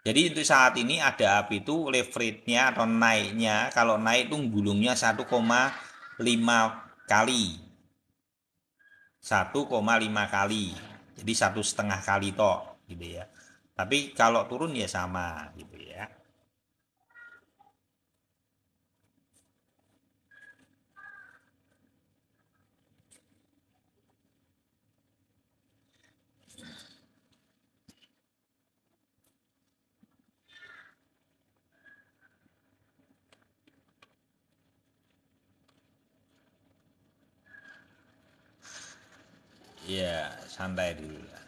Jadi untuk saat ini ada app itu leverage-nya atau naiknya, kalau naik itu gulungnya 1,5 kali. 1,5 kali. Jadi 1,5 kali toh gitu ya. Tapi kalau turun ya sama gitu ya. Iya, santai dulu lah.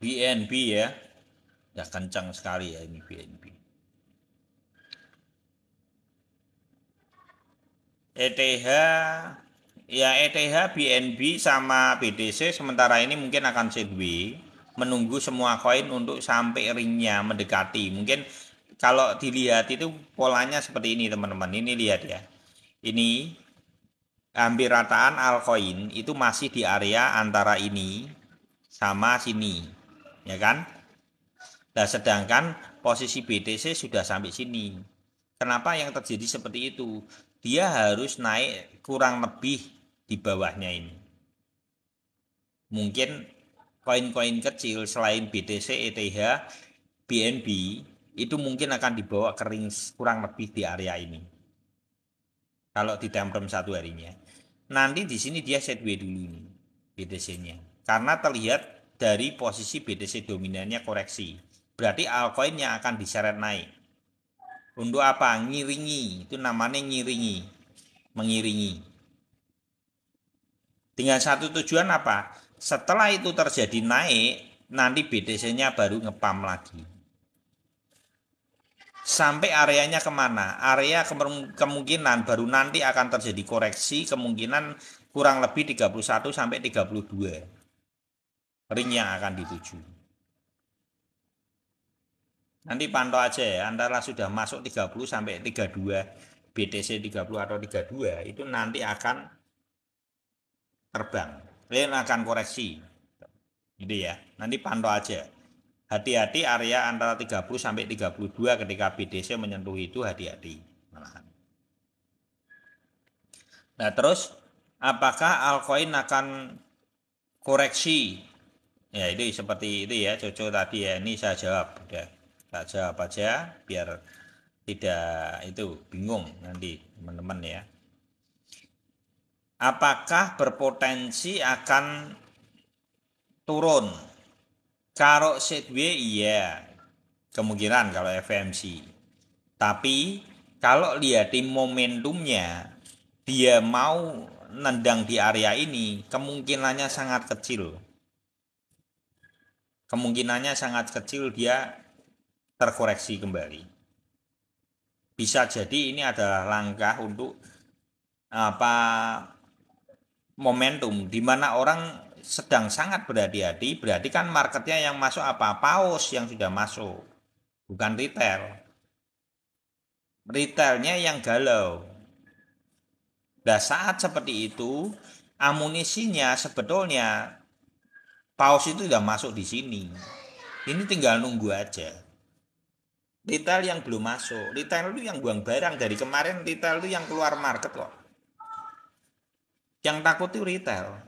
BNB ya. Ya kencang sekali ya ini BNB. ETH ya ETH, BNB sama BTC sementara ini mungkin akan sideways, menunggu semua koin untuk sampai ringnya mendekati. Mungkin kalau dilihat itu polanya seperti ini teman-teman. Ini lihat ya. Ini hampir rataan altcoin itu masih di area antara ini sama sini. Ya kan? Nah, sedangkan posisi BTC sudah sampai sini. Kenapa yang terjadi seperti itu? Dia harus naik kurang lebih di bawahnya ini. Mungkin koin-koin kecil selain BTC, ETH, BNB itu mungkin akan dibawa kering kurang lebih di area ini. Kalau di time frame satu harinya. Nanti di sini dia sideways dulu ini BTC-nya. Karena terlihat dari posisi BTC dominannya koreksi. Berarti altcoin yang akan diseret naik. Untuk apa? Ngiringi. Itu namanya ngiringi. Mengiringi. Dengan satu tujuan apa? Setelah itu terjadi naik, nanti BTC-nya baru ngepam lagi. Sampai areanya kemana? Area kemungkinan baru nanti akan terjadi koreksi, kemungkinan kurang lebih 31 sampai 32 ring yang akan dituju. Nanti pantau aja ya, antara sudah masuk 30 sampai 32, BTC 30 atau 32 itu nanti akan terbang. Lain akan koreksi. Gitu ya. Nanti pantau aja. Hati-hati area antara 30 sampai 32 ketika BTC menyentuh itu, hati-hati. Malahan. Nah, terus apakah altcoin akan koreksi? Ya, itu seperti itu ya, Coco tadi ya. Ini saya jawab, udah. Saya jawab aja biar tidak itu bingung nanti teman-teman ya. Apakah berpotensi akan turun? Kalau sideways iya, kemungkinan kalau FMC. Tapi kalau lihatin momentumnya, dia mau nendang di area ini, kemungkinannya sangat kecil. Kemungkinannya sangat kecil dia terkoreksi kembali. Bisa jadi ini adalah langkah untuk apa momentum di mana orang sedang sangat berhati-hati, berarti kan marketnya yang masuk apa? Paus yang sudah masuk, bukan retail. Retailnya yang galau. Nah, saat seperti itu, amunisinya sebetulnya paus itu sudah masuk di sini. Ini tinggal nunggu aja. Retail yang belum masuk, retail itu yang buang barang dari kemarin, retail itu yang keluar market kok. Yang takut itu retail.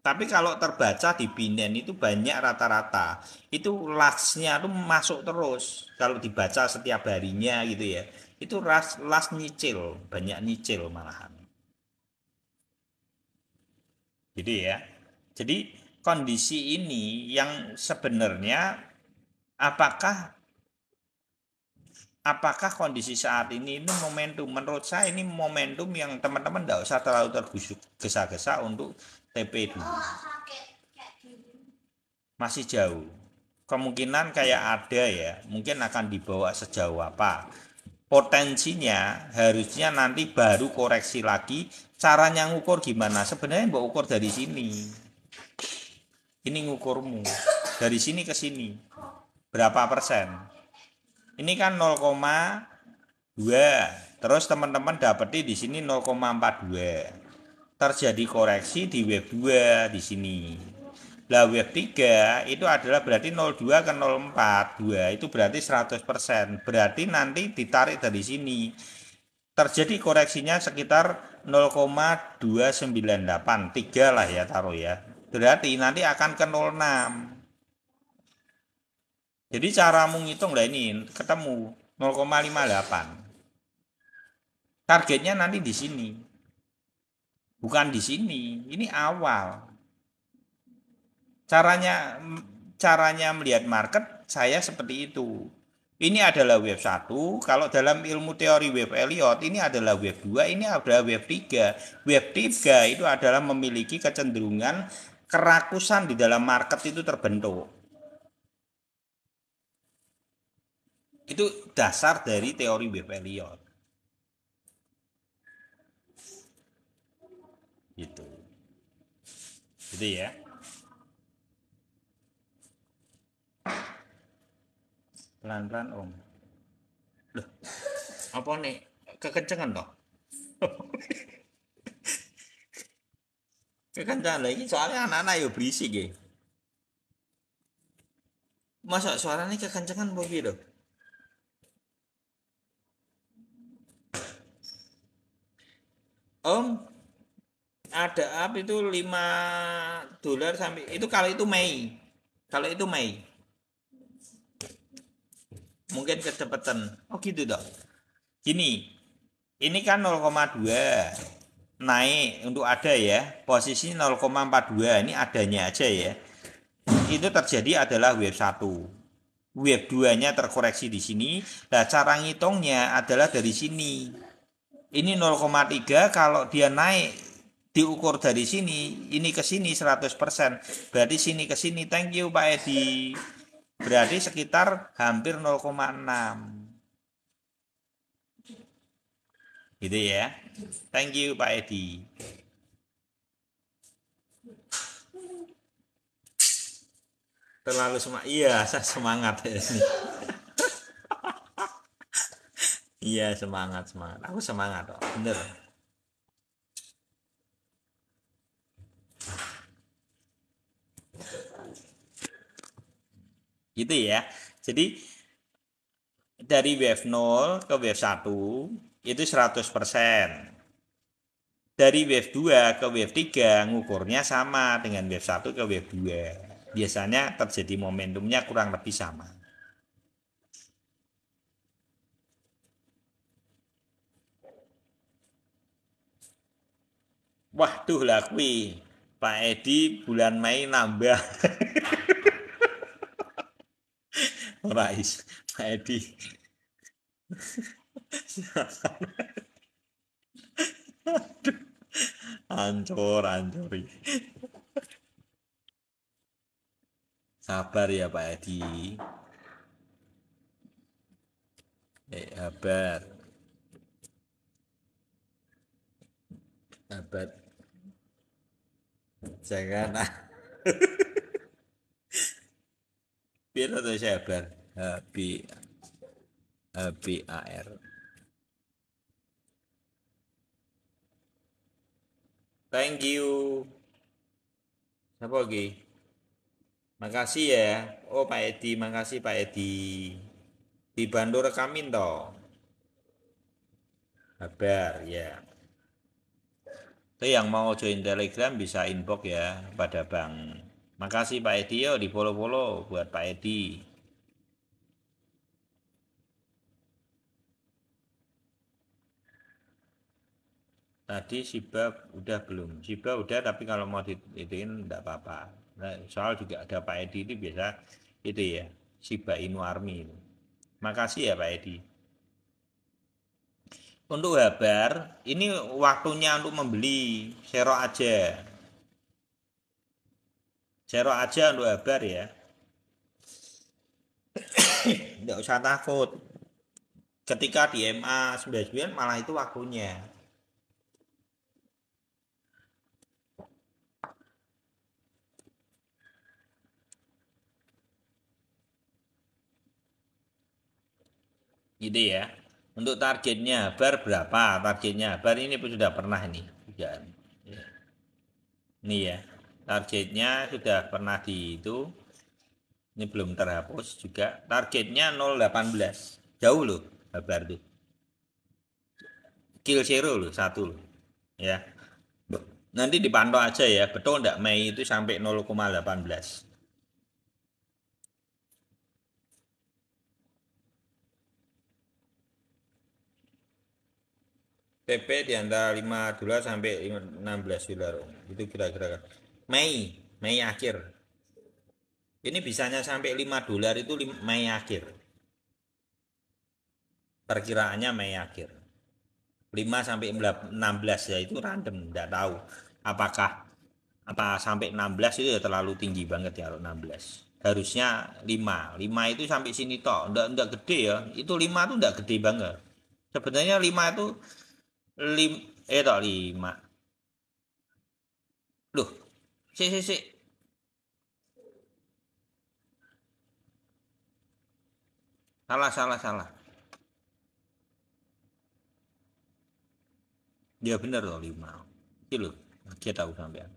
Tapi kalau terbaca di Binance itu banyak rata-rata. Itu lasnya tuh masuk terus. Kalau dibaca setiap harinya gitu ya. Itu las nyicil, banyak nyicil malahan. Gitu ya. Jadi kondisi ini yang sebenarnya apakah apakah kondisi saat ini momentum? Menurut saya ini momentum yang teman-teman tidak usah terlalu tergesa-gesa untuk TP dulu. Masih jauh. Kemungkinan kayak ada ya, mungkin akan dibawa sejauh apa. Potensinya harusnya nanti baru koreksi lagi. Caranya ngukur gimana? Sebenarnya mbak ukur dari sini. Ini ngukurmu. Dari sini ke sini. Berapa persen? Ini kan 0,2. Terus teman-teman dapeti di sini 0,42. Terjadi koreksi di wave 2 di sini. Lah wave 3 itu adalah berarti 02 ke 04. 2 itu berarti 100%. Berarti nanti ditarik dari sini. Terjadi koreksinya sekitar 0,298. 3 lah ya taruh ya. Berarti nanti akan ke 06. Jadi caramu ngitung lah ini ketemu 0,58. Targetnya nanti di sini. Bukan di sini. Ini awal. Caranya caranya melihat market saya seperti itu. Ini adalah wave 1, kalau dalam ilmu teori wave Elliott ini adalah wave 2, ini adalah wave 3. Wave 3 itu adalah memiliki kecenderungan kerakusan di dalam market itu terbentuk. Itu dasar dari teori wave Elliott. Gitu. Gitu ya. Pelan-pelan Om. Loh, apa nih? Kekencengan toh? Kekencengan lagi soalnya anak-anak yo berisik ya. Masa suaranya kekencengan begitu? Om, ada apa itu 5 dolar sampai itu kalau itu Mei. Kalau itu Mei. Mungkin kecepatan. Oh gitu dok. Gini, ini kan 0,2 naik untuk ada ya. Posisi 0,42 ini adanya aja ya. Itu terjadi adalah wave 1. Wave 2-nya terkoreksi di sini. Nah, cara ngitungnya adalah dari sini. Ini 0,3 kalau dia naik diukur dari sini, ini ke sini 100%. Berarti sini ke sini. Thank you Pak Edi. Berarti sekitar hampir 0,6. Gitu ya. Thank you Pak Edi. Terlalu semangat. Iya, saya semangat ya ini. Iya, semangat, semangat. Aku semangat kok. Bener. Gitu ya. Jadi dari wave 0 ke wave 1 itu 100%. Dari wave 2 ke wave 3 ngukurnya sama dengan wave 1 ke wave 2. Biasanya terjadi momentumnya kurang lebih sama. Waduh lah kui. Pak Edi bulan Mei nambah. Rais. Pak Edi. Ancur, ancur. Sabar ya Pak Edi. Sabar. Sabar. Jangan biar atau sabar. Habi HBAR. Thank you. Siapa lagi? Makasih ya. Oh Pak Edi, makasih Pak Edi. Dibantu rekamin toh. Kabar ya. Itu yang mau join Telegram bisa inbox ya pada Bang. Makasih Pak Edi, yo di follow-follow buat Pak Edi. Tadi Siba udah belum? Siba udah, tapi kalau mau diitin enggak apa-apa. Nah, soal juga ada Pak Edi itu biasa itu ya, Siba Inu Army. Makasih ya Pak Edi. Untuk Habar, ini waktunya untuk membeli. Serok aja. Serok aja untuk Habar ya. Enggak usah takut. Ketika di MA 99 malah itu waktunya. Gitu ya. Untuk targetnya Habar berapa? Targetnya Habar ini pun sudah pernah ini. Sudah. Ini ya. Targetnya sudah pernah di itu. Ini belum terhapus juga. Targetnya 018. Jauh loh Habar tuh. Kill zero loh, satu loh. Ya. Nanti dipantau aja ya, betul enggak Mei itu sampai 0,18. TP di antara 5 dolar sampai 16 dolar. Itu kira-kira Mei akhir. Ini bisanya sampai 5 dolar itu Mei akhir. Perkiraannya Mei akhir. 5 sampai 16 ya itu random, enggak tahu. Apakah apa sampai 16 itu ya terlalu tinggi banget ya kalau 16. Harusnya 5. 5 itu sampai sini toh, enggak gede ya. Itu 5 itu enggak gede banget. Sebenarnya 5 itu lim toh 5. Loh, si. Salah. Ya bener loh 5. Ini loh, dia tahu sampean.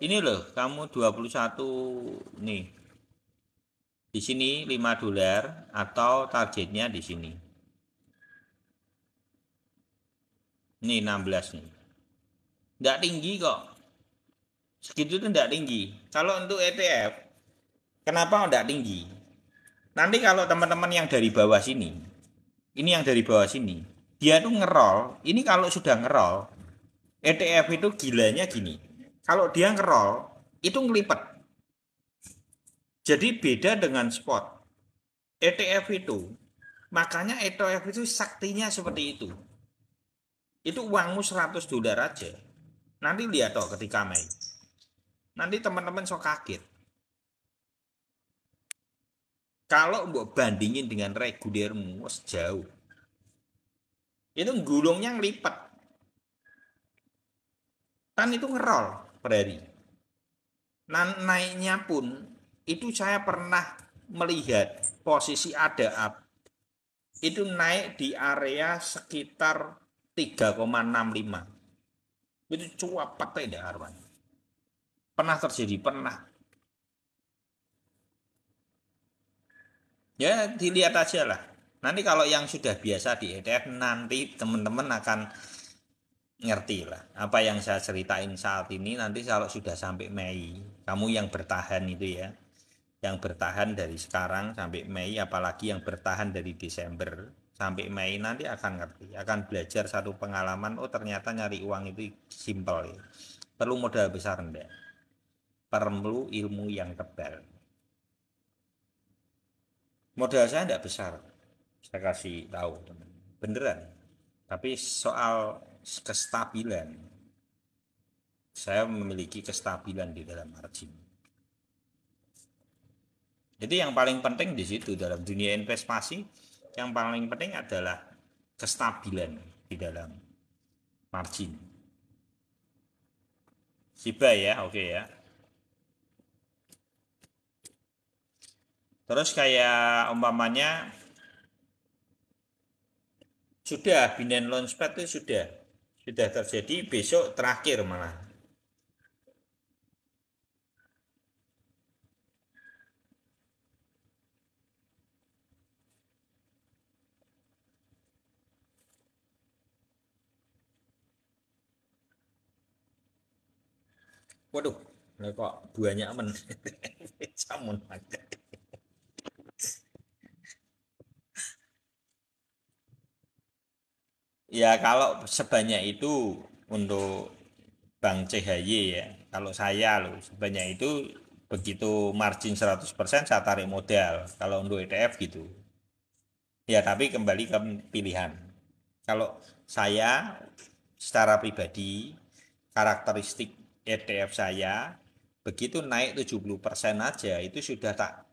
Ini loh, kamu 21 nih. Di sini 5 dolar atau targetnya di sini. Ini 16 nih. Enggak tinggi kok. Segitu tuh enggak tinggi. Kalau untuk ETF, kenapa enggak tinggi? Nanti kalau teman-teman yang dari bawah sini, ini yang dari bawah sini, dia tuh ngerol. Ini kalau sudah ngerol, ETF itu gilanya gini. Kalau dia ngerol, itu ngelipet. Jadi beda dengan spot. ETF itu, makanya ETF itu saktinya seperti itu. Itu uangmu 100 dolar aja. Nanti lihat toh ketika Mei. Nanti teman-teman sok kaget. Kalau mau bandingin dengan regulermu, jauh. Itu gulungnya ngelipet. Kan itu ngerol per hari. Naiknya pun itu saya pernah melihat posisi ada up itu naik di area sekitar 3,65. Itu cuap pakai Arwan. Pernah terjadi, pernah. Ya dilihat aja lah. Nanti kalau yang sudah biasa di ETF nanti teman-teman akan ngerti lah. Apa yang saya ceritain saat ini nanti kalau sudah sampai Mei, kamu yang bertahan itu ya. Yang bertahan dari sekarang sampai Mei, apalagi yang bertahan dari Desember sampai Mei nanti akan ngerti, akan belajar satu pengalaman. Oh ternyata nyari uang itu simpel ya. Perlu modal besar enggak? Perlu ilmu yang tebal. Modal saya enggak besar, saya kasih tahu teman, beneran. Tapi soal kestabilan, saya memiliki kestabilan di dalam margin. Jadi yang paling penting di situ dalam dunia investasi, yang paling penting adalah kestabilan di dalam margin. Siba ya, oke ya. Terus kayak umpamanya sudah Binance Launchpad itu sudah terjadi besok terakhir malah. Waduh, lah kok banyak men. Samun. Ya kalau sebanyak itu untuk Bank CHY ya. Kalau saya loh sebanyak itu begitu margin 100% saya tarik modal. Kalau untuk ETF gitu. Ya tapi kembali ke pilihan. Kalau saya secara pribadi karakteristik ETF saya begitu naik 70% aja itu sudah tak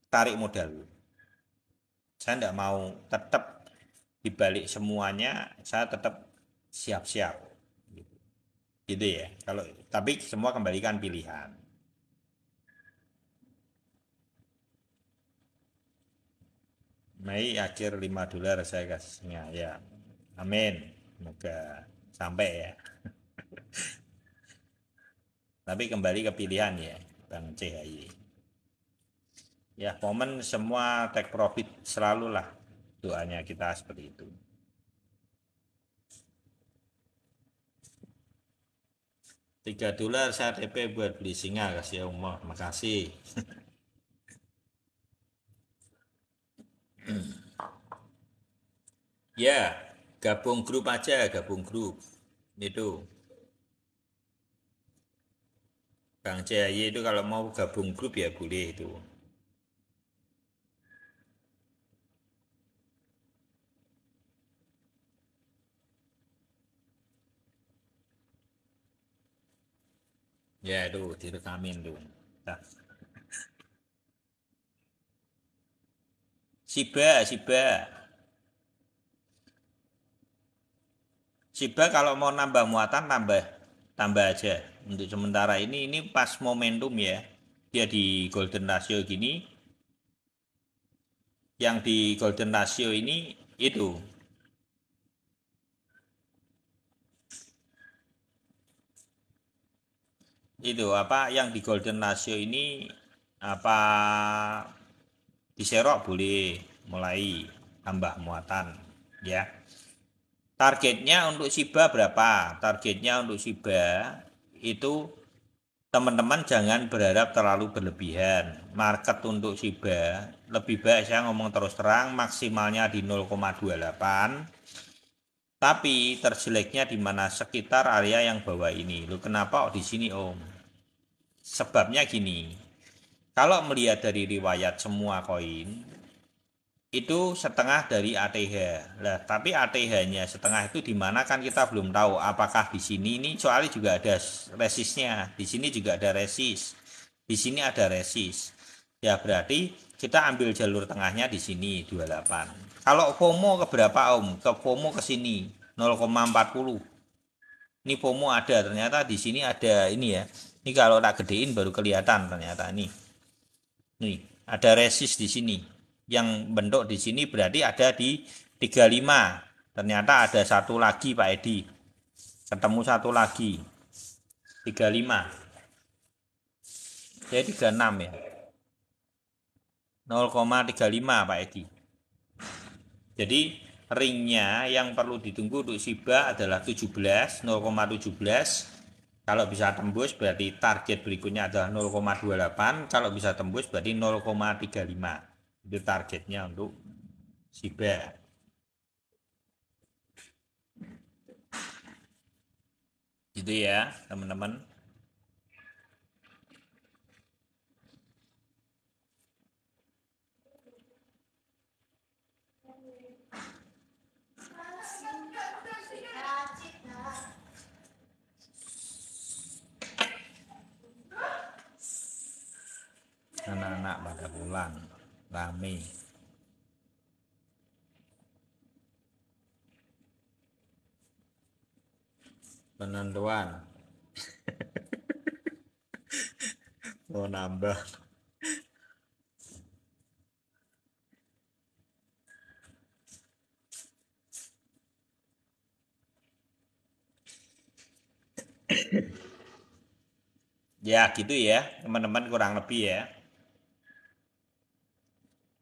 tarik modal. Saya tidak mau tetap dibalik semuanya saya tetap siap-siap gitu ya. Kalau tapi semua kembalikan pilihan. Mei akhir $5 saya kasihnya ya. Amin. Semoga sampai ya. Tapi kembali ke pilihan ya, Bang CHY. Ya, momen semua take profit selalulah doanya kita seperti itu. $3 saya DP buat beli singa kasih Allah. Makasih. Ya, gabung grup aja, gabung grup. Itu Bang CHY itu kalau mau gabung grup ya boleh itu. Ya itu direkamin tuh. Nah, Siba, Siba. Siba kalau mau nambah muatan tambah tambah aja. Untuk sementara ini pas momentum ya. Dia di golden ratio gini, yang di golden ratio ini itu apa yang di golden ratio ini apa diserok boleh mulai tambah muatan ya. Targetnya untuk Shiba berapa? Targetnya untuk Shiba itu teman-teman jangan berharap terlalu berlebihan. Market untuk Shiba lebih baik saya ngomong terus terang maksimalnya di 0,28. Tapi terjeleknya di mana sekitar area yang bawah ini. Lu kenapa di sini Om? Sebabnya gini. Kalau melihat dari riwayat semua koin, itu setengah dari ATH. Lah, tapi ATH-nya setengah itu di mana kan kita belum tahu apakah di sini ini soalnya juga ada resistnya. Di sini juga ada resist. Di sini ada resist. Ya berarti kita ambil jalur tengahnya di sini 28. Kalau FOMO ke berapa Om? Ke FOMO ke sini 0,40. Ini FOMO ada ternyata di sini ada ini ya. Ini kalau tak gedein baru kelihatan ternyata nih. Nih, ada resist di sini. Yang bentuk di sini berarti ada di 35. Ternyata ada satu lagi Pak Edi. Ketemu satu lagi. 35. Jadi 36 ya. 0,35 Pak Edi. Jadi ringnya yang perlu ditunggu untuk Shiba adalah 17, 0,17. Kalau bisa tembus berarti target berikutnya adalah 0,28. Kalau bisa tembus berarti 0,35. Itu targetnya untuk Shiba. Gitu ya teman-teman. Anak-anak pada pulang rame penentuan mau nambah ya gitu ya teman-teman kurang lebih ya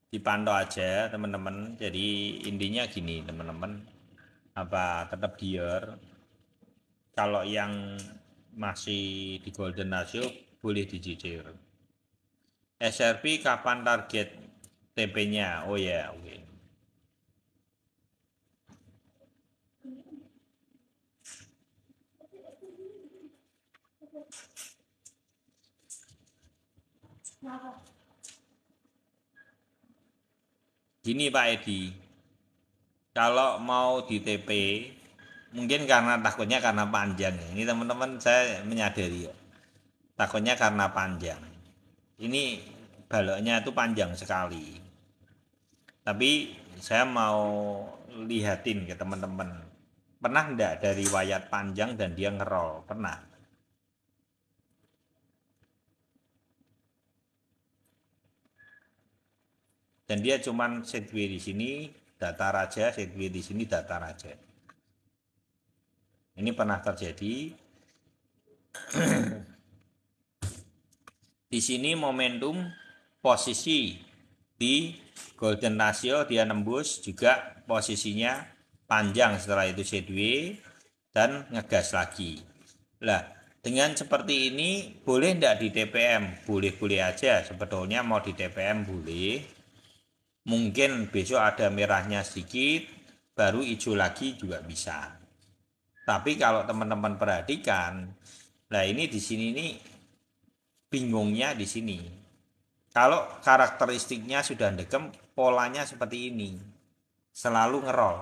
dipantau aja teman-teman jadi intinya gini teman-teman apa tetap dior kalau yang masih di golden ratio boleh dicicil. SRP kapan target TP-nya? Oh ya, oke. Gini Pak Edi, kalau mau di TP, mungkin karena takutnya karena panjang. Ini teman-teman saya menyadari ya. Takutnya karena panjang. Ini baloknya itu panjang sekali. Tapi saya mau lihatin ke teman-teman. Pernah enggak dari wayat panjang dan dia ngerol? Pernah. Dan dia cuman setway di sini datar aja, setway di sini datar aja. Ini pernah terjadi. Di sini momentum posisi di golden ratio dia nembus juga posisinya panjang, setelah itu sideways dan ngegas lagi. Lah, dengan seperti ini boleh enggak di TPM? Boleh-boleh aja sebetulnya, mau di TPM boleh. Mungkin besok ada merahnya sedikit, baru hijau lagi juga bisa. Tapi kalau teman-teman perhatikan, nah ini di sini nih bingungnya di sini. Kalau karakteristiknya sudah degem, polanya seperti ini, selalu ngerol.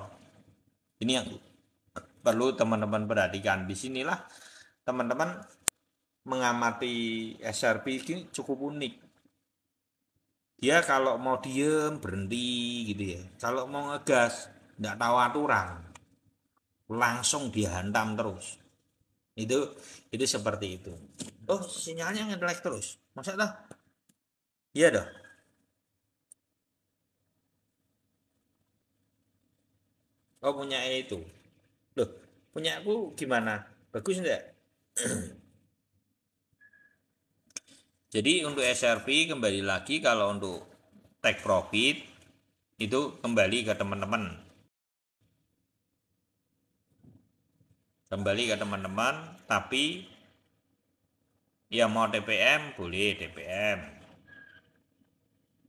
Ini yang perlu teman-teman perhatikan. Disinilah teman-teman mengamati SRP ini cukup unik. Dia kalau mau diem berhenti gitu ya. Kalau mau ngegas nggak tahu aturan, langsung dihantam terus. Itu seperti itu. Oh, sinyalnya ngedelek terus. Masa dah? Iya dah. Oh, punya itu. Loh, punya aku gimana? Bagus enggak? Jadi untuk SRP kembali lagi, kalau untuk take profit itu kembali ke teman-teman. Kembali ke teman-teman, tapi ya mau TPM boleh TPM.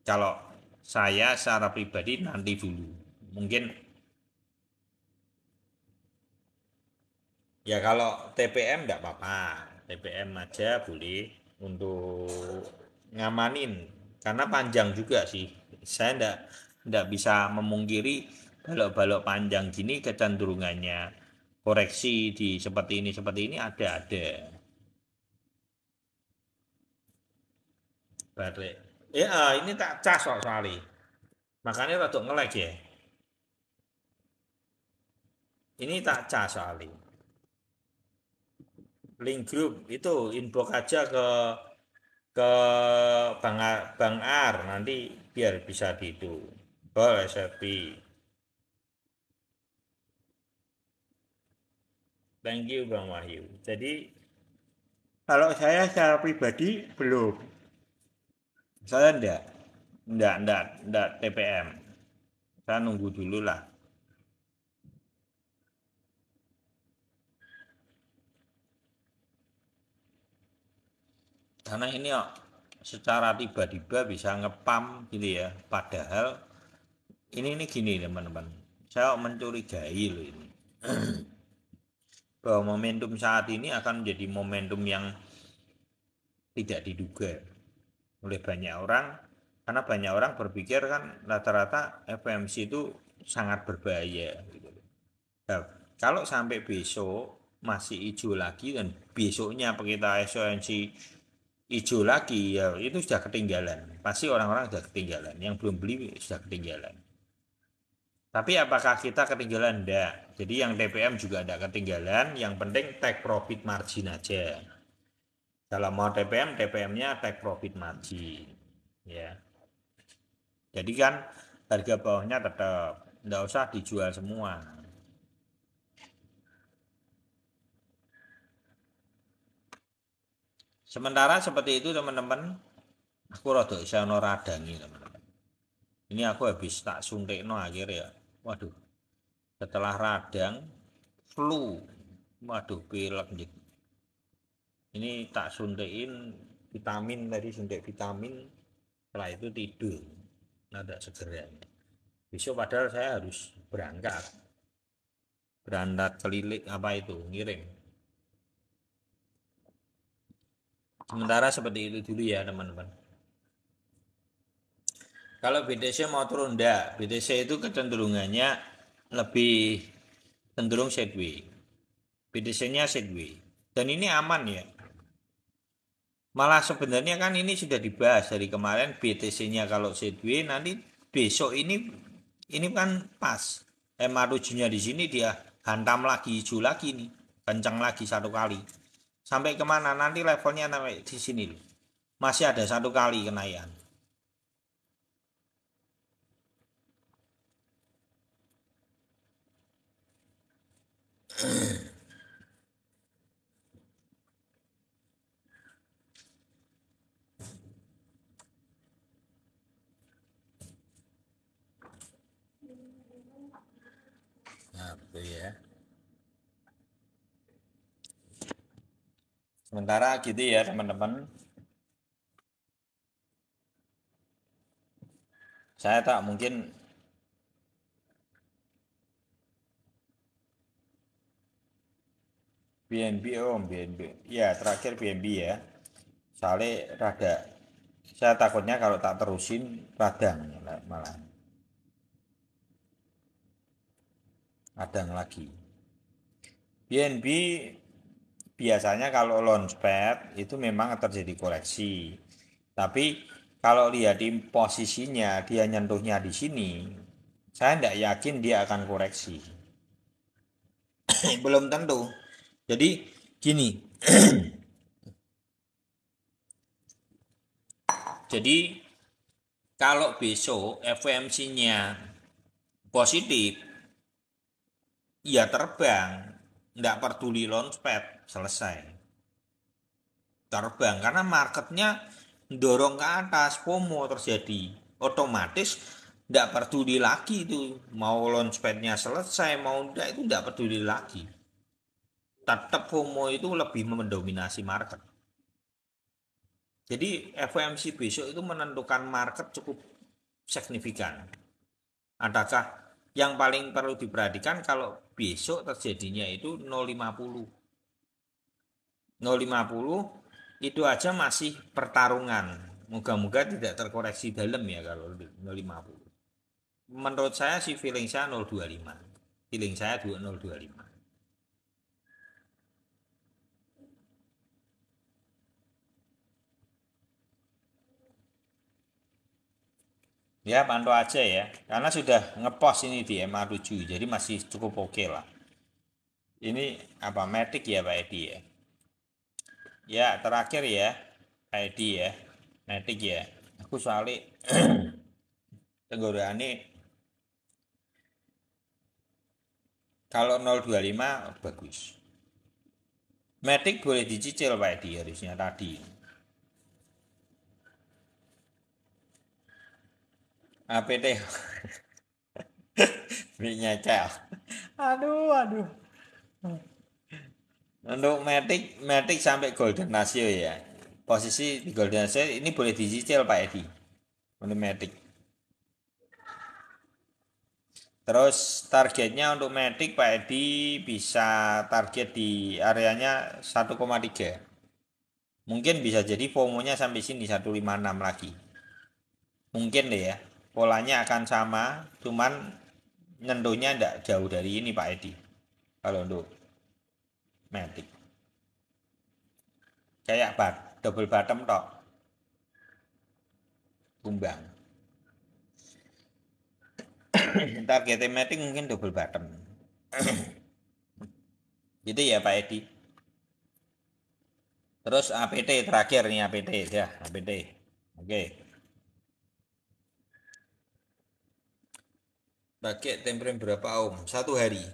Kalau saya secara pribadi nanti dulu. Mungkin ya kalau TPM enggak apa-apa. TPM aja boleh untuk ngamanin, karena panjang juga sih. Saya enggak bisa memungkiri balok-balok panjang gini kecenderungannya koreksi di seperti ini ada balik. Ya ini tak cas soalnya, makanya rada ngelag ya. Ini tak cas soalnya. Link grup itu inbox aja ke Bang Ar, nanti biar bisa di itu. Boleh SRP. Thank you Bang Wahyu. Jadi kalau saya secara pribadi belum. Saya enggak TPM. Saya nunggu dulu lah. Karena ini kok secara tiba-tiba bisa ngepam gitu ya. Padahal ini gini teman-teman. Saya mencurigai loh ini. Bahwa momentum saat ini akan menjadi momentum yang tidak diduga oleh banyak orang, karena banyak orang berpikir kan rata-rata FMC itu sangat berbahaya gitu. Nah, kalau sampai besok masih hijau lagi dan besoknya kita SONC hijau lagi, ya itu sudah ketinggalan. Pasti orang-orang sudah ketinggalan. Yang belum beli sudah ketinggalan. Tapi apakah kita ketinggalan? Enggak. Jadi yang TPM juga tidak ketinggalan. Yang penting take profit margin aja. Kalau mau TPM, TPM-nya take profit margin. Ya. Jadi kan harga bawahnya tetap, enggak usah dijual semua. Sementara seperti itu teman-teman, aku rada isa ono radangi teman-teman. Ini aku habis tak suntikno akhir ya. Waduh, setelah radang flu. Waduh, pilek gitu. Ini tak suntikin vitamin tadi, suntik vitamin, setelah itu tidur. Nada segera. Besok padahal saya harus berangkat keliling apa itu ngirim. Sementara seperti itu dulu ya teman-teman. Kalau BTC mau turun enggak, BTC itu kecenderungannya lebih cenderung sideways. BTC-nya sideways. Dan ini aman ya. Malah sebenarnya kan ini sudah dibahas dari kemarin BTC-nya kalau sideways nanti besok ini kan pas. MA7-nya di sini dia hantam lagi hijau lagi nih. Kencang lagi satu kali. Sampai kemana nanti levelnya sampai di sini. Masih ada satu kali kenaikan. Nah, itu ya. Sementara gitu ya teman-teman. Saya tak mungkin BNB BNB. Ya, terakhir BNB ya. Soalnya rada saya takutnya kalau tak terusin radang malah radang lagi. BNB biasanya kalau launchpad itu memang terjadi koreksi. Tapi kalau lihat di posisinya dia nyentuhnya di sini, saya tidak yakin dia akan koreksi. Belum tentu. Jadi gini, jadi kalau besok FOMC-nya positif, ya terbang, nggak peduli launchpad, selesai. Terbang karena marketnya dorong ke atas, FOMO terjadi. Otomatis nggak peduli lagi itu mau launchpadnya selesai mau enggak itu nggak peduli lagi. Tetap FOMO itu lebih mendominasi market. Jadi FOMC besok itu menentukan market cukup signifikan. Adakah yang paling perlu diperhatikan kalau besok terjadinya itu 0,50. 0,50 itu aja masih pertarungan. Moga-moga tidak terkoreksi dalam ya kalau 0,50. Menurut saya sih feeling saya 0,25. Feeling saya 0,25. Ya pantau aja ya. Karena sudah ngepost ini di MA7 jadi masih cukup oke lah. Ini apa Matic ya Pak Edi ya. Ya terakhir ya Pak Edi ya. Matic ya. Aku soalnya tenggorokan kalau 0,25 bagus. Matic boleh dicicil Pak Edi harusnya tadi. APT nyecel. Aduh. Untuk Matic sampai Golden Ratio ya. Posisi di Golden Ratio ini boleh dicicil Pak Edi. Untuk Matic. Terus targetnya untuk Matic Pak Edi bisa target di areanya 1,3. Mungkin bisa jadi FOMO-nya sampai sini 156 lagi. Mungkin deh ya. Polanya akan sama, cuman nyentuhnya tidak jauh dari ini Pak Edi. Kalau untuk Matic. Kayak double bottom tok. Tumbang. Target Matic mungkin double bottom. Gitu ya Pak Edi. Terus APT terakhir nih APT ya APT. Oke. Pakai temperan berapa ohm? 1 hari.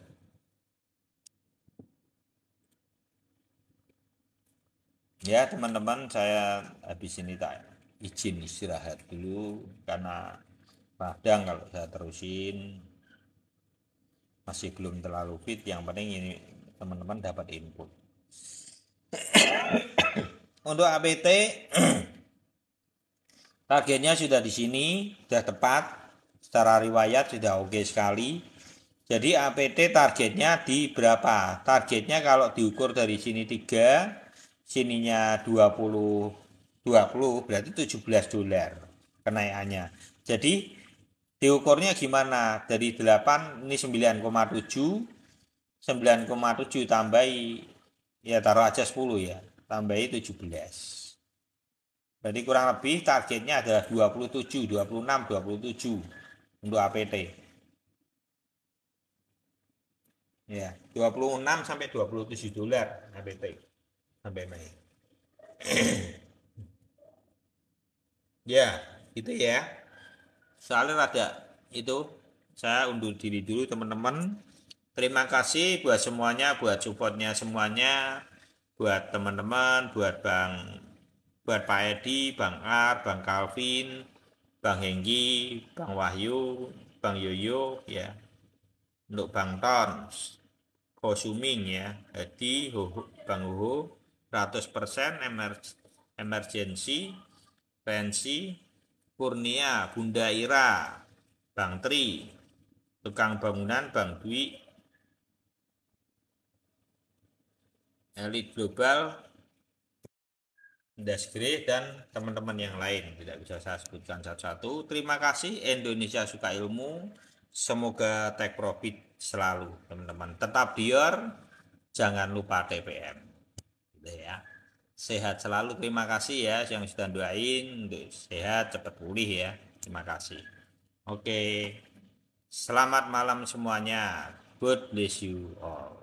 Ya teman-teman saya habis ini tak izin istirahat dulu karena kadang kalau saya terusin masih belum terlalu fit. Yang penting ini teman-teman dapat input. untuk APT targetnya sudah di sini, sudah tepat. Secara riwayat sudah oke sekali. Jadi APT targetnya di berapa? Targetnya kalau diukur dari sini 3, sininya 20 berarti $17 kenaikannya. Jadi diukurnya gimana? Dari 8 ini 9,7, 9,7 tambahi ya taruh aja 10 ya. Tambahi 17. Berarti kurang lebih targetnya adalah 27, 26, 27 untuk APT. Ya, 26 sampai $27 APT sampai Mei. Ya, gitu ya. Soalnya ada itu saya undur diri dulu teman-teman. Terima kasih buat semuanya, buat supportnya semuanya, buat teman-teman, buat Pak Edi, Bang Ar, Bang Calvin, Bang Henggi, Bang Wahyu, Bang Yoyo, ya, untuk Bang Tons, Kosuming ya, Edi, Bang Huhu, 100% emergency, pensi, Kurnia, Bunda Ira, Bang Tri, tukang bangunan, Bang Dwi, Elit Global, Dasgre, dan teman-teman yang lain. Tidak bisa saya sebutkan satu-satu. Terima kasih, Indonesia Suka Ilmu. Semoga take profit selalu, teman-teman. Tetap dior, jangan lupa TPM. Gitu ya. Sehat selalu, terima kasih ya yang sudah doain untuk sehat cepat pulih ya. Terima kasih. Oke. Selamat malam semuanya. God bless you all.